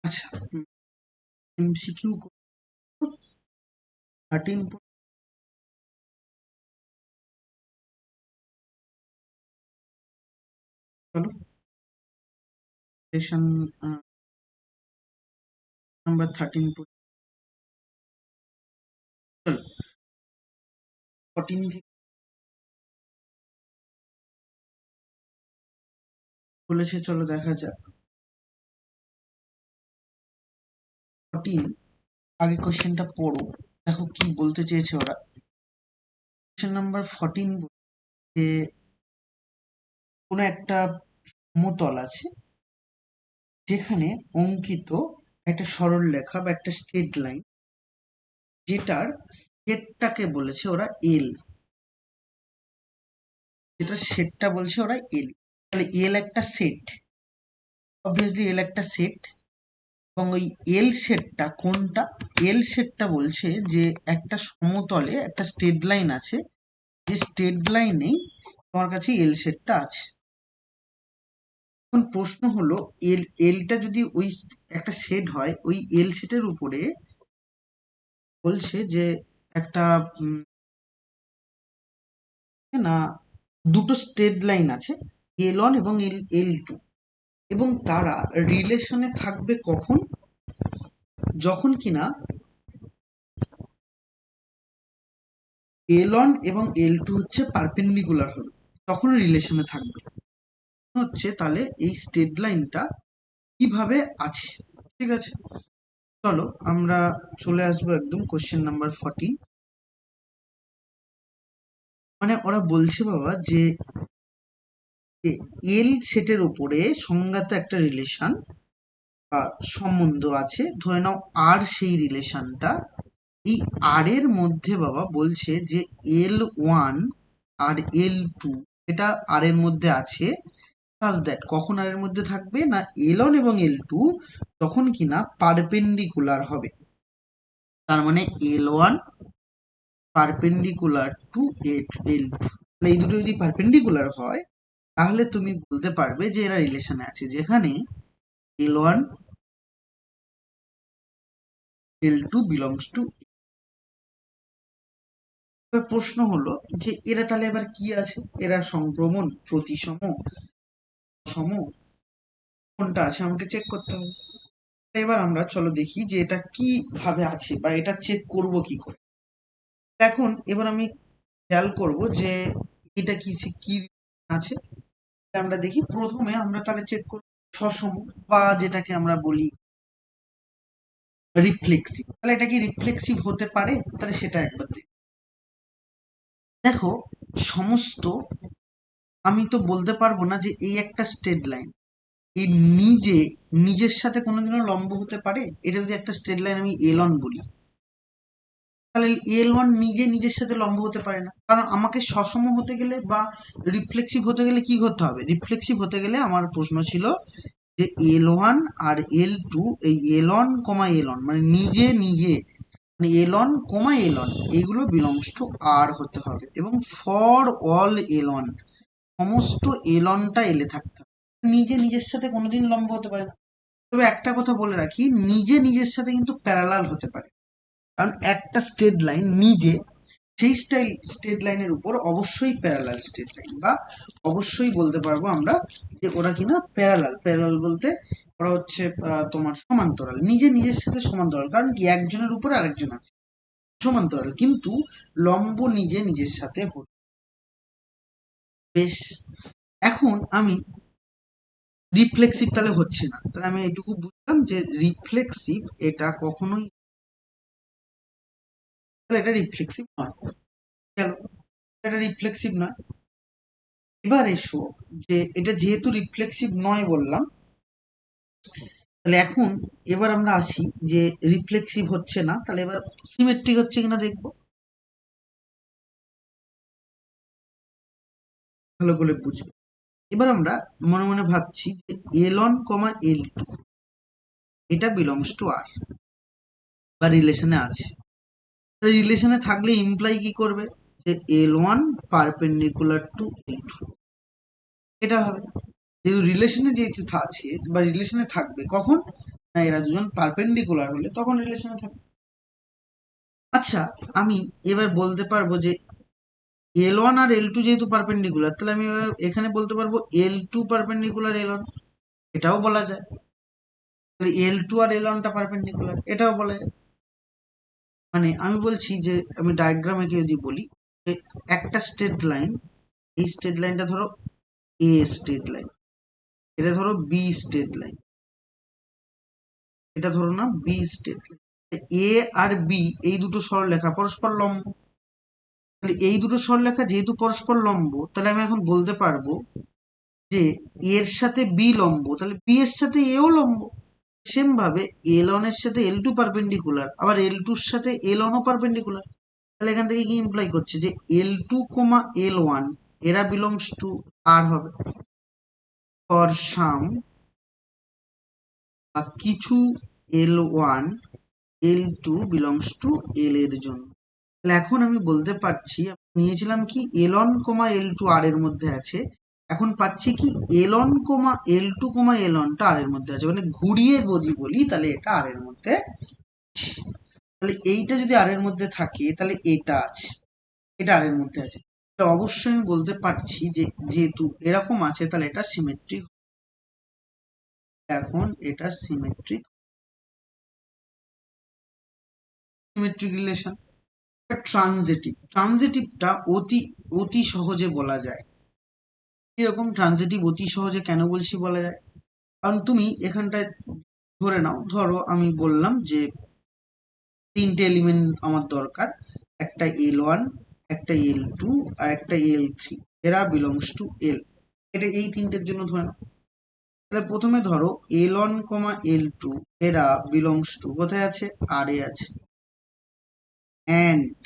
আচ্ছা, এমসিকিউ 13 চলো session number 13 চলো 14 থেকে বলেছে, চলো দেখা যাক। 14 আগে কোশ্চেনটা পড়ো, দেখো কি বলতে চেয়েছে ওরা। কোশ্চেন নাম্বার 14 যে কোনো একটা সমতল আছে যেখানে অঙ্কিত একটা সরল রেখা বা একটা স্ট্রেট লাইন, যেটার সেটটাকে বলেছে ওরা এল, যেটা সেটটা বলছে ওরা এল। তাহলে এল একটা সেট, অবভিয়াসলি এল একটা সেট। এবং ওই এল সেটটা কোনটা? এল সেটটা বলছে যে একটা সমতলে একটা স্ট্রেট লাইন আছে, যে স্ট্রেট লাইনেই তোমার কাছে এল সেটটা আছে। এখন প্রশ্ন হলো, এলটা যদি ওই একটা সেট হয়, ওই এল সেটের উপরে বলছে যে একটা না দুটো স্ট্রেট লাইন আছে, এল ওয়ান এবং এল টু, এবং তারা রিলেশনে থাকবে কখন? যখন কিনা এল ওয়ান এবং এল টু হচ্ছে পারপেন্ডিকুলার হবে, তখন রিলেশনে থাকবে। হচ্ছে তাহলে এই স্ট্রেট লাইনটা কিভাবে আছে। ঠিক আছে, চলো আমরা চলে আসবো একদম কোশ্চেন নাম্বার 14। মানে ওরা বলছে বাবা যে এল সেটের উপরে সংজ্ঞাত একটা রিলেশন বা সম্বন্ধ আছে, ধরে নাও আর সেই রিলেশনটা, এই আর এর মধ্যে বাবা বলছে যে এল ওয়ান আর এল টু এটা আর এর মধ্যে আছে। সাজ দ্যাট কখন আর এর মধ্যে থাকবে না, এল ওয়ান এবং এল টু তখন কিনা পারপেন্ডিকুলার হবে। তার মানে L one perpendicular to L two, এই দুটো যদি পারপেন্ডিকুলার হয় তাহলে তুমি বলতে পারবে যে এরা রিলেশনে আছে, যেখানে L one L two belongs to. প্রশ্ন হলো যে এরা তাহলে এবার কি আছে, এরা সংক্রমণ, প্রতিসম, সম, কোনটা আছে আমাকে চেক করতে হবে। এবার আমরা চলো দেখি যে এটা কি ভাবে আছে বা এটা চেক করব কি করে। এখন এবার আমি খেয়াল করব যে এটা কি কি আছে। আমরা দেখি, প্রথমে আমরা তাহলে চেক করব সসম, বা যেটাকে আমরা বলি রিফ্লেক্সিভ। তাহলে এটা কি রিফ্লেক্সিভ হতে পারে? তাহলে সেটা একবার দেখি। দেখো, সমস্ত, আমি তো বলতে পারবো না যে এই একটা স্ট্রেট লাইন এই নিজে নিজের সাথে কোনোদিনও লম্ব হতে পারে। এটা যদি একটা স্ট্রেট লাইন আমি এল ওয়ান বলি, তাহলে এল ওয়ান নিজে নিজের সাথে লম্ব হতে পারে না, কারণ আমাকে সসম হতে গেলে বা রিফ্লেক্সিভ হতে গেলে কি করতে হবে? রিফ্লেক্সিভ হতে গেলে আমার প্রশ্ন ছিল যে এল ওয়ান আর এল টু, এই এল ওয়ান কমা এল ওয়ান মানে নিজে নিজে, মানে L one comma L one এগুলো বিলংস টু আর হতে হবে, এবং ফর অল এল ওয়ান সমস্ত এল ওয়ানটা এলে থাকতে হবে। নিজে নিজের সাথে কোনোদিন লম্ব হতে পারে না। তবে একটা কথা বলে রাখি, নিজে নিজের সাথে কিন্তু প্যারালাল হতে পারে, কারণ একটা স্ট্রেট লাইন নিজে সেই স্ট্রেট লাইনের উপর অবশ্যই প্যারালাল স্ট্রেট লাইন, বা অবশ্যই বলতে পারবো আমরা যে ওরা কিনা প্যারালাল। প্যারালাল বলতে ওরা হচ্ছে তোমার সমান্তরাল, নিজে নিজের সাথে সমান্তরাল, কারণ কি একজনের উপর আরেকজন আছে, সমান্তরাল কিন্তু লম্ব নিজে নিজের সাথে হতে। বেশ, এখন আমি রিফ্লেক্সিভ তাহলে হচ্ছে না, তাহলে আমি এটুকু বুঝলাম যে রিফ্লেক্সিভ এটা কখনোই, তাহলে এটা রিফ্লেক্সিভ নয়। গেল, এটা রিফ্লেক্সিভ নয়। এবার এসো যে এটা যেহেতু রিফ্লেক্সিভ নয় বললাম, তাহলে এখন এবার আমরা আসি যে রিফ্লেক্সিভ হচ্ছে না, তাহলে এবার সিমেট্রিক হচ্ছে কিনা দেখবো, ভালো করে বুঝবো। এবার আমরা মনে মনে ভাবছি যে L one comma L two এটা বিলংস টু আর, বা রিলেশনে আছে। রিলেশনে থাকলে ইমপ্লাই কি করবে যে L one perpendicular to L two, এটা হবে। যেহেতু রিলেশনে যেহেতু আছে বা রিলেশনে থাকবে কখন, না এরা দুজন পারপেন্ডিকুলার হলে তখন রিলেশনে থাকে। আচ্ছা, আমি এবার বলতে পারবো যে L1 আর L2 যেহেতু পারপেন্ডিকুলার, তাহলে আমি এবার এখানে বলতে পারবো L2 পারপেন্ডিকুলার L1, এটাও বলা যায়। তাহলে L2 আর L1 টা পারপেন্ডিকুলার, এটাও বলা যায়। মানে আমি বলছি যে আমি ডায়াগ্রামে যদি বলি যে একটা স্ট্রেট লাইন, এই স্ট্রেট লাইনটা ধরো এ স্ট্রেট লাইন, এটা ধরো বি স্ট্রেট লাইন, এটা ধরো না বি স্ট্রেট লাইন। এ আর বি এই দুটো সরলরেখা পরস্পর লম্ব, তাহলে এই দুটো সরলরেখা যেহেতু পরস্পর লম্ব, তাহলে আমি এখন বলতে পারবো যে এর সাথে বি লম্ব, তাহলে বি এর সাথে এও লম্ব। সেম ভাবে L1 এর সাথে L2 পারপেন্ডিকুলার, আবার L2 এর সাথে L1 ও পারপেন্ডিকুলার। তাহলে এখান থেকে কি ইমপ্লাই করছে যে L2, L1 এরা বিলংস টু আর হবে ফর সাম বা কিছু L1 L2 belongs to L এর জন্য। তাহলে এখন আমি বলতে পারছি, নিয়েছিলাম কি L1, L2 আর এর মধ্যে আছে, এখন পাচ্ছি কি L1, L2, L1 টা আর এর মধ্যে আছে, মানে ঘুরিয়ে যদি বলি তাহলে এটা আর এর মধ্যে। তাহলে এইটা যদি আর এর মধ্যে থাকে তাহলে এটা আছে, এটা আর এর মধ্যে আছে, তাহলে অবশ্যই আমি বলতে পারছি যে যেহেতু এরকম আছে তাহলে এটা সিমেট্রিক। এখন এটা সিমেট্রিক, সিমেট্রিক রিলেশন। ট্রানজিটিভ, ট্রানজিটিভটা অতি অতি সহজে বলা যায়। এরকম ট্রানজিটিভ অতি সহজে কেন বলছি বলা যায়, কারণ তুমি এখানটায় ধরে নাও, ধরো আমি বললাম যে তিনটে এলিমেন্ট আমার দরকার, একটা L1, একটা L2 আর একটা L3, এরা বিলংস টু L। এটা এই তিনটের জন্য ধরে নাও। তাহলে প্রথমে ধরো L1, L2 এরা বিলংস টু কোথায় আছে, আর এ আছে, অ্যান্ড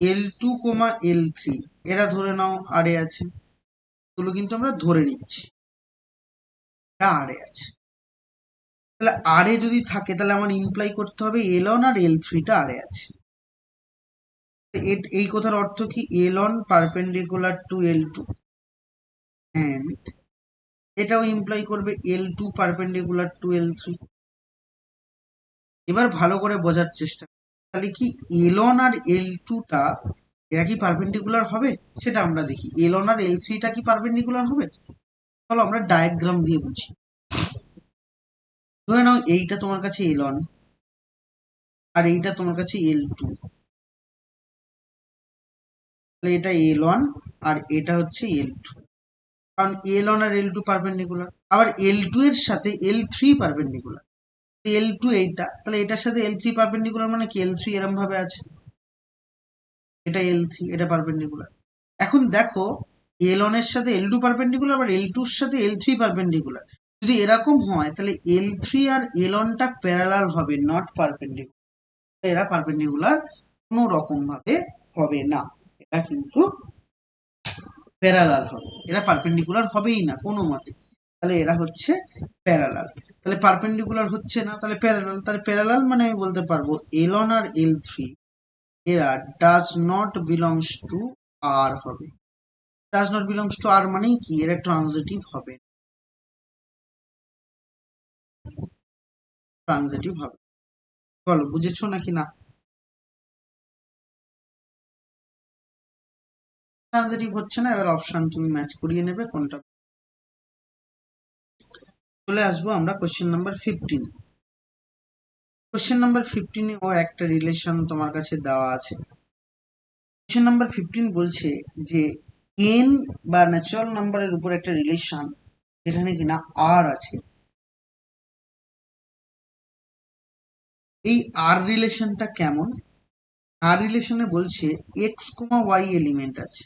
L2, L3 এরা ধরে নাও আর এ আছে। এগুলো কিন্তু আমরা ধরে নিচ্ছি এটা আর এ আছে। তাহলে আর এ যদি থাকে তাহলে আমার ইমপ্লাই করতে হবে L1 আর L3 টা আর এ আছে। এই কথার অর্থ কি L1 perpendicular to L2, and এটাও ইমপ্লাই করবে L2 পারপেন্ডিকুলার টু L3। এবার ভালো করে বোঝার চেষ্টা, তাহলে কি L1 আর L2 টা এরা কি পারপেন্ডিকুলার হবে সেটা আমরা দেখি। L1 আর L3 টা কি পারপেন্ডিকুলার হবে, চলো আমরা ডায়াগ্রাম দিয়ে বুঝি। ধরে নাও এইটা তোমার কাছে L1 আর এইটা তোমার কাছে L2, তাহলে এটা L1 আর এটা হচ্ছে L2, কারণ L1 আর L2 পারপেন্ডিকুলার। আবার L2 এর সাথে L3 পারপেন্ডিকুলার, L2 এইটা, তাহলে এটার সাথে L3 পারপেন্ডিকুলার, মানে কি L3 এরম ভাবে আছে, এটা L3, এটা পারপেন্ডিকুলার। এখন দেখো L1 এর সাথে L2 পারপেন্ডিকুলার, আবার L2 এর সাথে L3 পারপেন্ডিকুলার। যদি এরকম হয় তাহলে L3 আর L1 টা প্যারালাল হবে, নট পারপেন্ডিকুলার। এরা পারপেন্ডিকুলার কোনো রকম ভাবে হবে না, এটা কিন্তু প্যারালাল হবে, এরা পারপেন্ডিকুলার হবেই না কোনো মতে। তাহলে এরা হচ্ছে প্যারালাল। তাহলে পারপেন্ডিকুলার হচ্ছে না, তাহলে প্যারালাল। তাহলে প্যারালাল মানে আমি বলতে পারবো L1 আর L3 এরা does not belongs to R হবে। ডাজ নট বিলংস টু আর মানেই কি, এরা ট্রানজিটিভ হবে, ট্রানজিটিভ হবে। বলো বুঝেছো নাকি না? ট্রানজিটিভ হচ্ছে না, এবার অপশন তুমি ম্যাচ করিয়ে নেবে কোনটা। চলে আসবো আমরা কোশ্চেন নাম্বার 15। কোশ্চেন নাম্বার 15-এ ও একটা রিলেশন তোমার কাছে দেওয়া আছে। কোশ্চেন নাম্বার 15 বলছে যে n বা ন্যাচারাল নাম্বারের উপর একটা রিলেশন যেখানে কিনা আর আছে, এই আর রিলেশনটা কেমন। আর রিলেশনে বলছে এক্স কমা ওয়াই এলিমেন্ট আছে,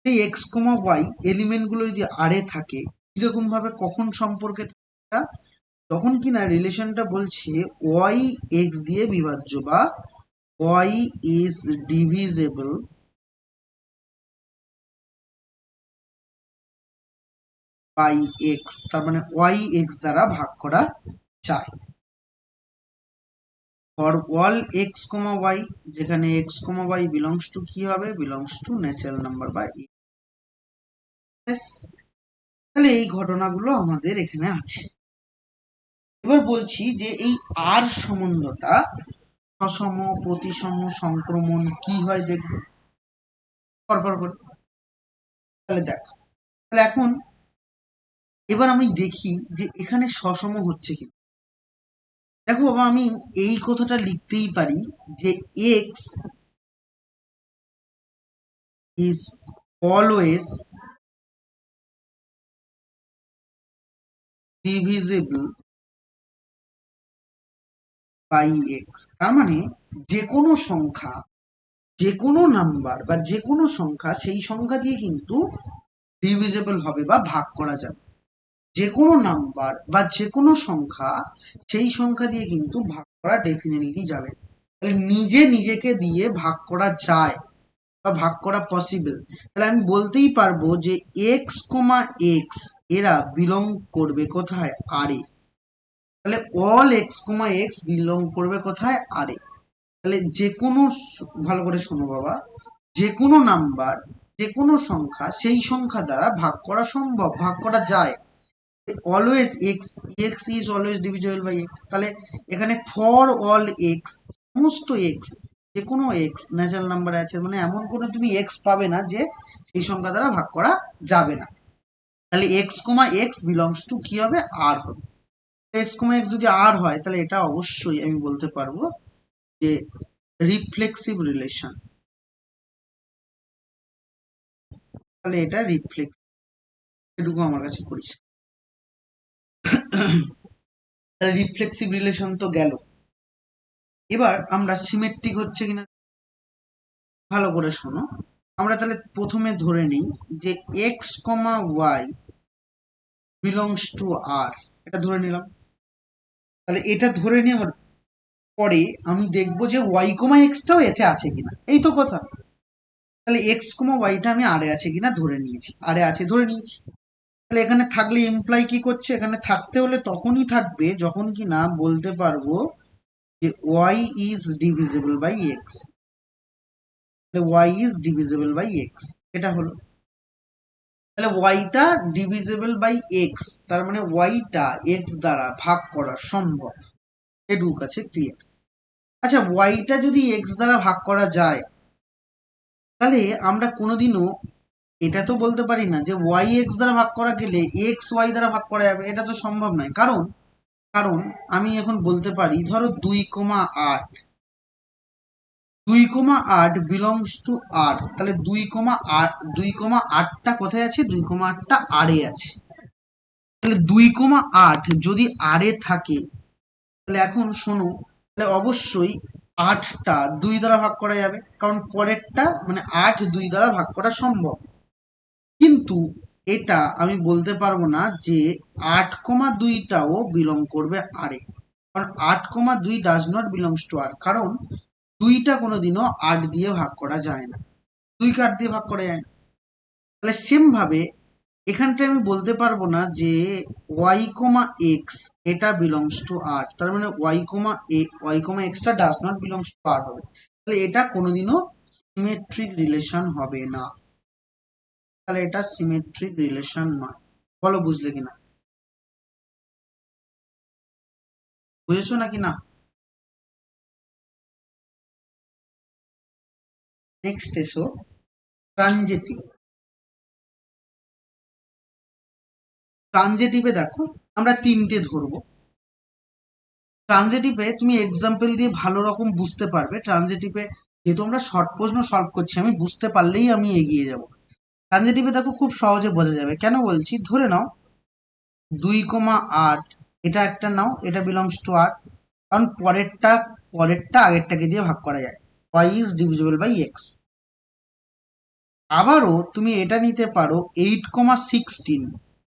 এই এক্স কমা ওয়াই এলিমেন্ট গুলো যদি আর এ থাকে, কিরকম ভাবে কখন সম্পর্কে থাকে, তখন কিনা রিলেশনটা বলছে ওয়াই এক্স দিয়ে বিভাজ্য বা y is divisible by x, তার মানে ওয়াই এক্স দ্বারা ভাগ করা যায়। For all x comma y, যেখানে x comma y belongs to কি হবে, বিলংস টু ন্যাচারাল নাম্বার বা তাহলে এই ঘটনাগুলো আমাদের এখানে আছে। এবার বলছি যে এই আর সম্বন্ধটা সসম, প্রতিসম, সংক্রমণ কি হয় দেখবো পরপর করে। তাহলে দেখ, তাহলে এখন এবার আমি দেখি যে এখানে সসম হচ্ছে কি। দেখো বাবা, আমি এই কথাটা লিখতেই পারি যে x is always divisible by x. তার মানে যে কোনো সংখ্যা, যে কোনো নাম্বার বা যে কোনো সংখ্যা, সেই সংখ্যা দিয়ে কিন্তু ডিভিজিবল হবে বা ভাগ করা যাবে। যে কোনো নাম্বার বা যে কোনো সংখ্যা, সেই সংখ্যা দিয়ে কিন্তু ভাগ করা ডেফিনেটলি যাবে। তাহলে নিজে নিজেকে দিয়ে ভাগ করা যায় বা ভাগ করা পসিবল। তাহলে আমি বলতেই পারবো যে এক্স কমা এক্স এরা বিলং করবে কোথায়, আর এ। তাহলে all x comma x belong করবে কোথায়, আর এ। তাহলে যে কোনো, ভালো করে শোনো বাবা, যে কোনো নাম্বার, যে কোনো সংখ্যা, সেই সংখ্যা দ্বারা ভাগ করা সম্ভব, ভাগ করা যায়। Always x, x is always divisible by x. তাহলে এখানে ফর অল এক্স, সমস্ত এক্স, যে কোনো এক্স ন্যাচারাল নাম্বার আছে, মানে এমন কোনো তুমি এক্স পাবে না যে সেই সংখ্যা দ্বারা ভাগ করা যাবে না। তাহলে x comma x belongs to কি হবে, আর হবে। এক্স কমা এক্স যদি আর হয় তাহলে এটা অবশ্যই আমি বলতে পারবো যে রিফ্লেক্সিভ রিলেশন। তাহলে এটা রিফ্লেক্স, এটুকু আমার কাছে করিস। তাহলে রিফ্লেক্সিভ রিলেশন তো গেল। এবার আমরা সিমেট্রিক হচ্ছে কিনা ভালো করে শোনো। আমরা তাহলে প্রথমে ধরে নিই যে x comma y belongs to R, এটা ধরে নিলাম। তাহলে এটা ধরে নেওয়ার পরে আমি দেখবো যে ওয়াই কমা এক্সটাও এতে আছে কিনা, এই তো কথা। তাহলে এক্স কমা ওয়াইটা আমি আরে আছে কিনা ধরে নিয়েছি, আরে আছে ধরে নিয়েছি। তাহলে এখানে থাকলে ইমপ্লাই কি করছে, এখানে থাকতে হলে তখনই থাকবে যখন কি না বলতে পারবো যে y is divisible by x. তাহলে y is divisible by x, এটা হলো। তাহলে ওয়াইটা ডিভিজিবল বাই এক্স, তার মানে ওয়াইটা এক্স দ্বারা ভাগ করা সম্ভব, এটুকু কাছে ক্লিয়ার। আচ্ছা, ওয়াইটা যদি এক্স দ্বারা ভাগ করা যায়, তাহলে আমরা কোনোদিনও এটা তো বলতে পারি না যে ওয়াই এক্স দ্বারা ভাগ করা গেলে এক্স ওয়াই দ্বারা ভাগ করা যাবে, এটা তো সম্ভব নয়। কারণ কারণ আমি এখন বলতে পারি ধরো 2,8, 2,8 বিলংস টু আর। তাহলে 2,8, 2,8টা কোথায় আছে, 2,8টা আর এ আছে। তাহলে 2,8 যদি আর এ থাকে, তাহলে এখন শোনো, তাহলে অবশ্যই 8টা 2 দ্বারা ভাগ করা যাবে, কারণ পরেরটা মানে 8 2 দ্বারা ভাগ করা সম্ভব। কিন্তু এটা আমি বলতে পারবো না যে 8,2টাও বিলং করবে আর এ, কারণ 8,2 ডাজ নট বিলংস টু আর। কারণ 2টা কোনোদিনও 8 দিয়ে ভাগ করা যায় না, 2কে 8 দিয়ে ভাগ করা যায় না। তাহলে সেম ভাবে এখানটা আমি বলতে পারবো না যে ওয়াই কমা এক্স এটা বিলংস টু আর, তার মানে ওয়াই কমা এক্সটা does not belongs to R হবে। তাহলে এটা কোনোদিনও সিমেট্রিক রিলেশন হবে না। তাহলে এটা সিমেট্রিক রিলেশন নয়। বলো বুঝলে কিনা, বুঝেছো নাকি না? নেক্সট এসো ট্রানজেটিভ। ট্রানজেটিভে দেখো আমরা তিনটে ধরবো। ট্রানজেটিভে তুমি এক্সাম্পল দিয়ে ভালো রকম বুঝতে পারবে। ট্রানজেটিভে যেহেতু আমরা শর্ট প্রশ্ন সলভ করছি, আমি বুঝতে পারলেই আমি এগিয়ে যাব। ট্রানজেটিভে দেখো খুব সহজে বোঝা যাবে, কেন বলছি, ধরে নাও 2,8 এটা একটা নাও, এটা বিলংস টু আর, কারণ পরেরটা আগেরটাকে দিয়ে ভাগ করা যায়, y is divisible by x. আবারও তুমি এটা নিতে পারো 8,16,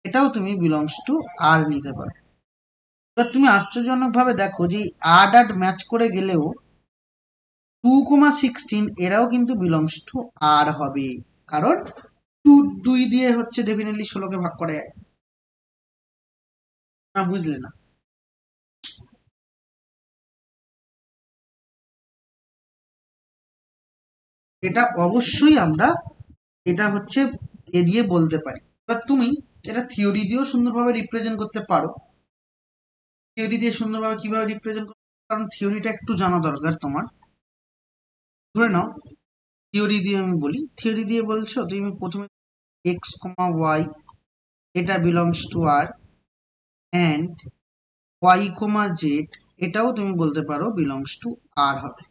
এটাও তুমি বিলংস টু আর নিতে পারো। এবার তুমি আশ্চর্যজনক ভাবে দেখো যে আট আট ম্যাচ করে গেলেও 2,16 এরাও কিন্তু বিলংস টু আর হবে, কারণ 2 দিয়ে হচ্ছে ডেফিনেটলি 16কে ভাগ করা যায় না, বুঝলে না? এটা অবশ্যই আমরা, এটা হচ্ছে এ দিয়ে বলতে পারি। এবার তুমি এটা থিওরি দিয়েও সুন্দরভাবে রিপ্রেজেন্ট করতে পারো, থিওরি দিয়ে সুন্দরভাবে কিভাবে রিপ্রেজেন্ট করবে, কারণ থিওরিটা একটু জানা দরকার তোমার। ধরে নাও থিওরি দিয়ে আমি বলি, থিওরি দিয়ে বলছো তুমি প্রথমে এক্স কমা ওয়াই এটা belongs to R, and y comma z এটাও তুমি বলতে পারো বিলংস টু আর হবে।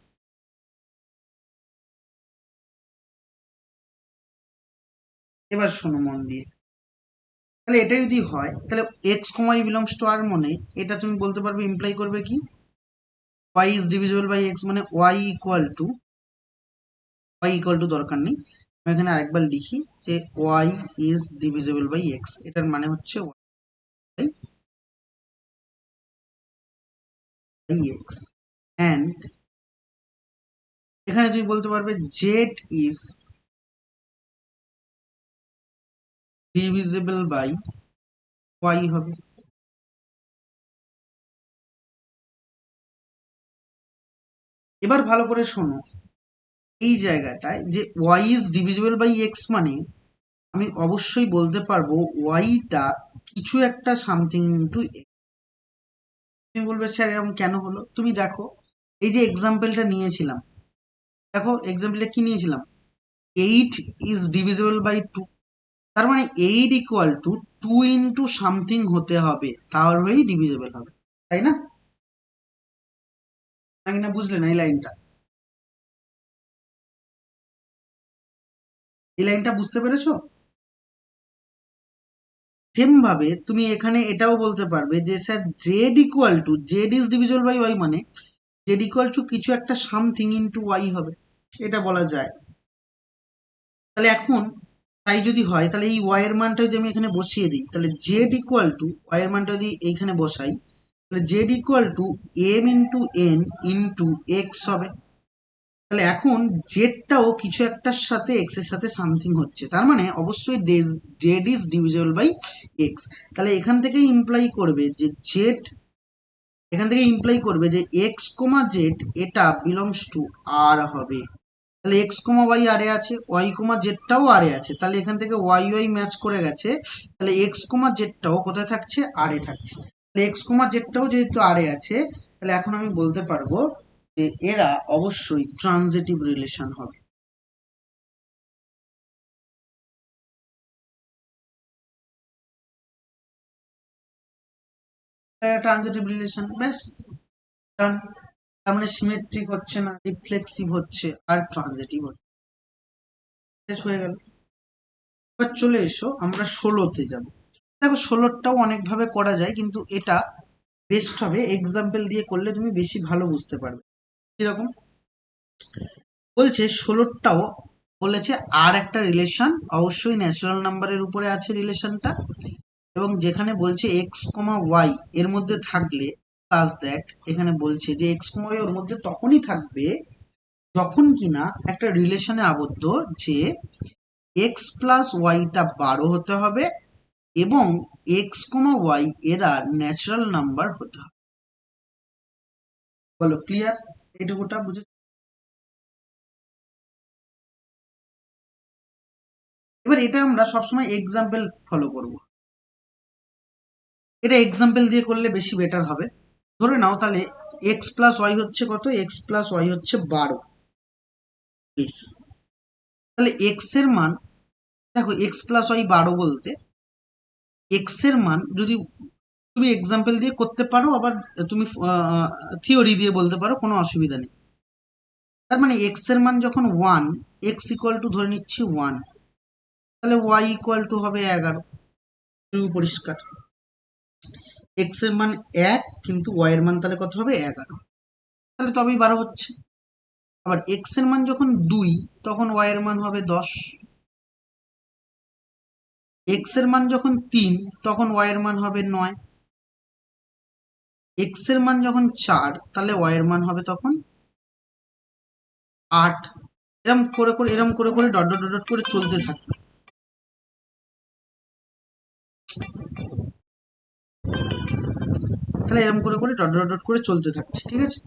এবার শোনো মন দিয়ে, তাহলে এটা যদি হয় তাহলে x comma y belongs to R মানে এটা তুমি বলতে পারবে, ইমপ্লাই করবে কি y is divisible by x, মানে ওয়াই ইকুয়াল টু দরকার নেই, আমি এখানে আরেকবার লিখি যে y is divisible by x, এটার মানে হচ্ছে ওয়াই বাই এক্স, অ্যান্ড এখানে তুমি বলতে পারবে z is divisible by y হবে। এবার ভালো করে শোনো, এই জায়গাটায় যে y is divisible by x মানে আমি অবশ্যই বলতে পারবো ওয়াইটা কিছু একটা সামথিং ইন্টু এক্স। তুমি বলবে স্যার এরকম কেন হলো, তুমি দেখো এই যে এক্সাম্পলটা নিয়েছিলাম, দেখো এক্সাম্পলটা কি নিয়েছিলাম, 8 ইজ ডিভিজিবল বাই 2, তার মানে 8 ইকুয়াল টু 2 ইন্টু সামথিং হতে হবে, তাহলেই ডিভিজিবল হবে, তাই না? আমি না বুঝলে না এই লাইনটা, এই লাইনটা বুঝতে পেরেছো? সেম ভাবে তুমি এখানে এটাও বলতে পারবে যে sir z is divisible by y মানে জেড ইকুয়াল টু কিছু একটা সামথিং ইন্টু ওয়াই হবে, এটা বলা যায়। তাহলে এখন তাই যদি হয় তাহলে এই ওয়াই এর মানটা যদি আমি এখানে বসিয়ে দিই, তাহলে জেড ইকুয়াল টু ওয়াই এর মানটা যদি এইখানে বসাই, তাহলে z equal to m into n into x হবে। তাহলে এখন জেডটাও কিছু একটার সাথে এক্স এর সাথে সামথিং হচ্ছে, তার মানে অবশ্যই z is divisible by x. তাহলে এখান থেকে ইমপ্লাই করবে যে জেড, এখান থেকে ইমপ্লাই করবে যে এক্স কমা জেড এটা বিলংস টু আর হবে। তাহলে এক্স কমা ওয়াই আরে আছে, ওয়াই কমা জেডটাও আরে আছে, তাহলে এখান থেকে ওয়াই ওয়াই ম্যাচ করে গেছে, তাহলে এক্স কমা জেডটাও কোথায় থাকছে, আরে থাকছে। তাহলে এক্স কমা জেডটাও যেহেতু আরে আছে, তাহলে এখন আমি বলতে পারবো যে এরা অবশ্যই ট্রানজিটিভ রিলেশন হবে। ট্রানজিটিভ রিলেশন, ব্যাস ডান। তার মানে সিমেট্রিক হচ্ছে না, রিফ্লেক্সিভ হচ্ছে আর ট্রানজিটিভ হচ্ছে, শেষ হয়ে গেল। এবার চলে এসো আমরা 16তে যাব। দেখো 16টাও অনেকভাবে করা যায়, কিন্তু এটা বেস্ট হবে এক্সাম্পল দিয়ে করলে, তুমি বেশি ভালো বুঝতে পারবে। কিরকম বলছে 16টাও বলেছে আর একটা রিলেশন, অবশ্যই ন্যাচারাল নাম্বারের উপরে আছে রিলেশনটা, এবং যেখানে বলছে এক্স কমা ওয়াই এর মধ্যে থাকলে প্লাস দ্যাট, এখানে বলছে যে এক্স কমা ওয়াই ওর মধ্যে তখনই থাকবে যখন কিনা একটা রিলেশনে আবদ্ধ যে এক্স প্লাস ওয়াইটা 12 হতে হবে এবং এক্স কমা ওয়াই এরা ন্যাচারাল নাম্বার হতে হবে। বলো ক্লিয়ার? এইটুকুটা বুঝে, এবার এটা আমরা সবসময় এক্সাম্পল ফলো করব, এটা এক্সাম্পল দিয়ে করলে বেশি বেটার হবে। ধরে নাও তাহলে এক্স প্লাস ওয়াই হচ্ছে কত, এক্স প্লাস ওয়াই হচ্ছে 12, বেশ। তাহলে এক্স এর মান, দেখো এক্স প্লাস ওয়াই 12 বলতে এক্স এর মান যদি তুমি এক্সাম্পল দিয়ে করতে পারো, আবার তুমি থিওরি দিয়ে বলতে পারো, কোনো অসুবিধা নেই। তার মানে এক্স এর মান যখন 1, এক্স ইকুয়াল টু ধরে নিচ্ছি 1, তাহলে ওয়াই ইকুয়াল টু হবে 11, পরিষ্কার। এক্স এর মান 1 কিন্তু ওয়াই এর মান তাহলে কত হবে, 11, তাহলে তবেই 12 হচ্ছে। আবার এক্স এর মান যখন 2 তখন ওয়াই এর মান হবে 10, এক্স এর মান যখন 3 তখন ওয়াই এর মান হবে 9, এক্স এর মান যখন 4 তাহলে ওয়াই এর মান হবে তখন 8। এরম করে ডট ডট ডট ডট করে চলতে থাকবে। তাহলে এরম করে ডট ডট ডট করে চলতে থাকছে, ঠিক আছে।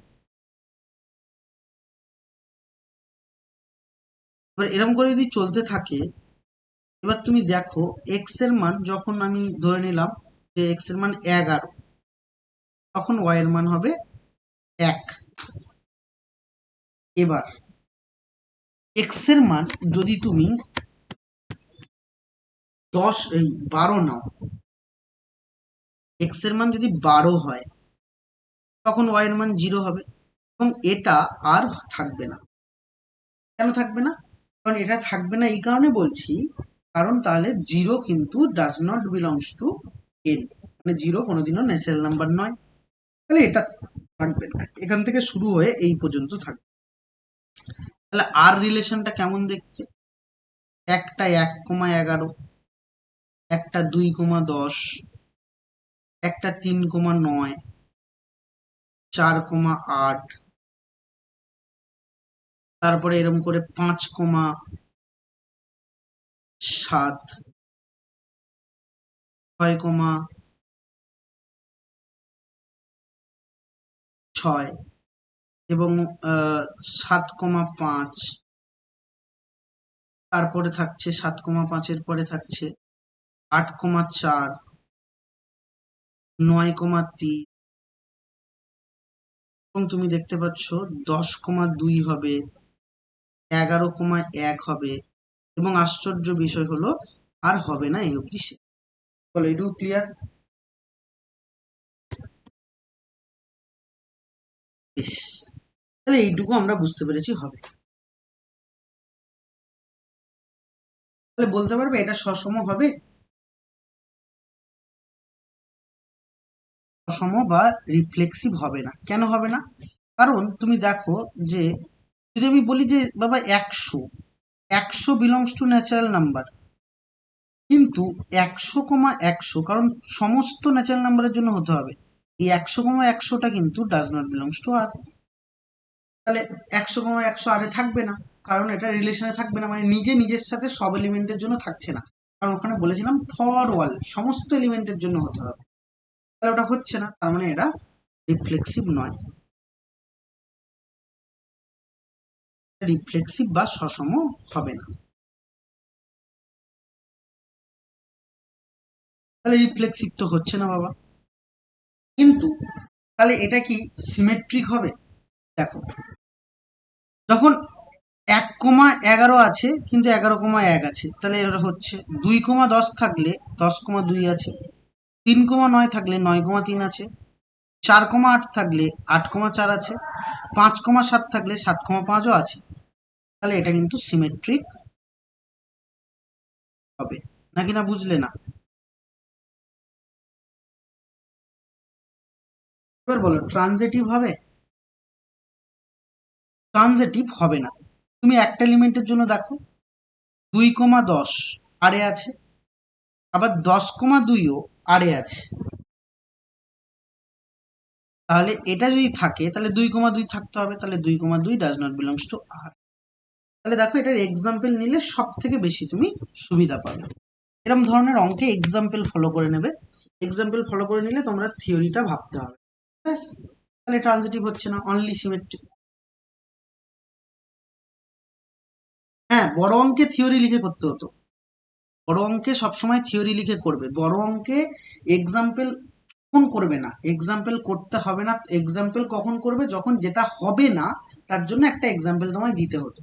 এবার এরম করে যদি চলতে থাকে, এবার তুমি দেখো এক্স এর মান যখন আমি ধরে নিলাম যে এক্স এর মান 11, তখন y এর মান হবে 1। এবার x এর মান যদি তুমি 12 নাও, x এর মান যদি 12 হয় তখন y এর মান 0 হবে এবং এটা আর থাকবে না। কেন থাকবে না? কারণ এটা থাকবে না এই কারণে বলছি, কারণ তাহলে 0 কিন্তু does not belongs two n, মানে 0 কোনোদিনও ন্যাচারাল নাম্বার নয়, তাহলে এটা থাকবে না। এখান থেকে শুরু হয়ে এই পর্যন্ত থাকবে। তাহলে আর রিলেশনটা কেমন দেখছে? একটা 1,11, একটা 2,10, একটা 3,9, 4,8, তারপরে এরকম করে 5,7, 6,6 এবং 7,5, তারপরে থাকছে 7,5-এর পরে থাকছে 8,4, 9,3 এবং তুমি দেখতে পাচ্ছ 10,2 হবে, 11,1 হবে এবং আশ্চর্য বিষয় হলো আর হবে না এই অবধি। বলো, এটুকু ক্লিয়ার? বেশ, তাহলে এইটুকু আমরা বুঝতে পেরেছি হবে। তাহলে বলতে পারবে এটা সসম হবে? সসম বা রিফ্লেক্সিভ হবে না। কেন হবে না? কারণ তুমি দেখো যে যদি আমি বলি যে বাবা 100 বিলংস টু ন্যাচারাল নাম্বার, কিন্তু 100,100 কারণ সমস্ত ন্যাচারাল নাম্বারের জন্য হতে হবে, এই 100,100টা কিন্তু ডাজ নট বিলংস টু আর। তাহলে 100,100 আরে থাকবে না, কারণ এটা রিলেশনে থাকবে না, মানে নিজে নিজের সাথে সব এলিমেন্টের জন্য থাকছে না। কারণ ওখানে বলেছিলাম ফর অল, সমস্ত এলিমেন্টের জন্য হতে হবে, তাহলে ওটা হচ্ছে না, তার মানে এটা রিফ্লেক্সিভ নয়, রিফ্লেক্সিভ বা সসম হবে না। তাহলে রিফ্লেক্সিভ তো হচ্ছে না বাবা। কিন্তু তাহলে এটা কি সিমেট্রিক হবে? দেখো, যখন 1,11 আছে কিন্তু 11,1 আছে, তাহলে এটা হচ্ছে 2,10 থাকলে 10,2 আছে, 3,9 থাকলে 9,3 আছে, 4,8 থাকলে 8,4 আছে, 5,7 থাকলে 7,5ও আছে, তাহলে এটা কিন্তু সিমেট্রিক হবে। নাকি না বুঝলে না? এবার বলো ট্রানজিটিভ হবে? ট্রানজিটিভ হবে না। তুমি একটা এলিমেন্টের জন্য দেখো, 2,10 আরে আছে, আবার 10,2ও আরে আছে, তাহলে এটা যদি থাকে তাহলে 2,2 থাকতে হবে, তাহলে 2,2 ডাজ নট বিলংস টু আর। তাহলে দেখো, এটার এক্সাম্পল নিলে সব থেকে বেশি তুমি সুবিধা পাবে। এরকম ধরনের অঙ্কে এক্সাম্পল ফলো করে নেবে, এক্সাম্পল ফলো করে নিলে তোমরা থিওরিটা ভাবতে হবে, ব্যাস। তাহলে ট্রানজিটিভ হচ্ছে না, অনলি সিমেট্রিক। হ্যাঁ, বড় অঙ্কে থিওরি লিখে করতে হতো, বড় অঙ্কে সবসময় থিওরি লিখে করবে, বড় অঙ্কে এক্সাম্পল কখন করবে না, এক্সাম্পল করতে হবে না। এক্সাম্পল কখন করবে? যখন যেটা হবে না তার জন্য একটা এক্সাম্পল তোমায় দিতে হতো।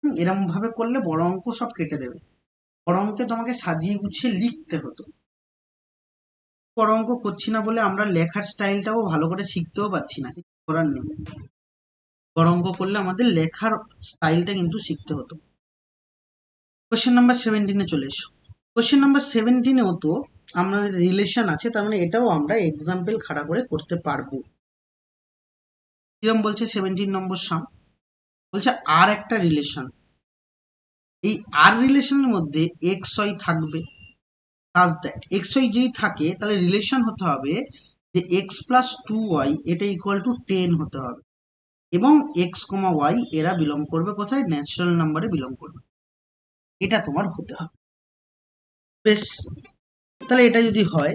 এরকম ভাবে করলে বড় অঙ্ক সব কেটে দেবে, বড় অঙ্কে তোমাকে সাজিয়ে গুছিয়ে লিখতে হতো। বড় অঙ্ক করছি না বলে আমরা লেখার স্টাইলটাও ভালো করে শিখতেও পাচ্ছি না, কিছু করার নেই। বড় অঙ্ক করলে আমাদের লেখার স্টাইলটা কিন্তু শিখতে হতো। কোশ্চেন নাম্বার 17-এ চলে এসো। কোশ্চেন নাম্বার 17-এও তো আমাদের রিলেশন আছে, তার মানে এটাও আমরা এক্সাম্পল খাড়া করে করতে পারবো। কিরম বলছে 17 নম্বর সাম? বলছে আর একটা রিলেশন, এই আর রিলেশনের মধ্যে এক্স ওয়াই থাকবে, সাজ দ্যাট এক্স ওয়াই যদি থাকে তাহলে রিলেশন হতে হবে যে x+2y এটা ইকুয়াল টু 10 হতে হবে, এবং এক্স কমা ওয়াই এরা বিলং করবে কোথায়? ন্যাচারাল নাম্বারে বিলং করবে, এটা তোমার হতে হবে। বেশ, তাহলে এটা যদি হয়,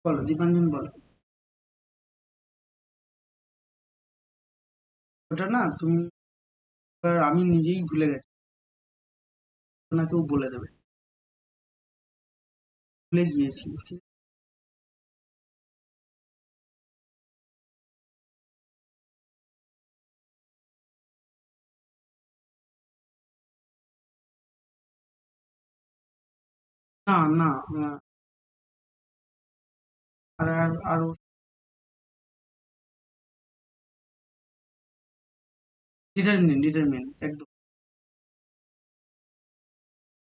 বলো দীপাঞ্জন বলো। ওটা না তুমি, আমি নিজেই ভুলে গেছি। না কেউ বলে দেবে, ভুলে গিয়েছি। না না, আর আরো ডিটারমিনেন্ট একদম।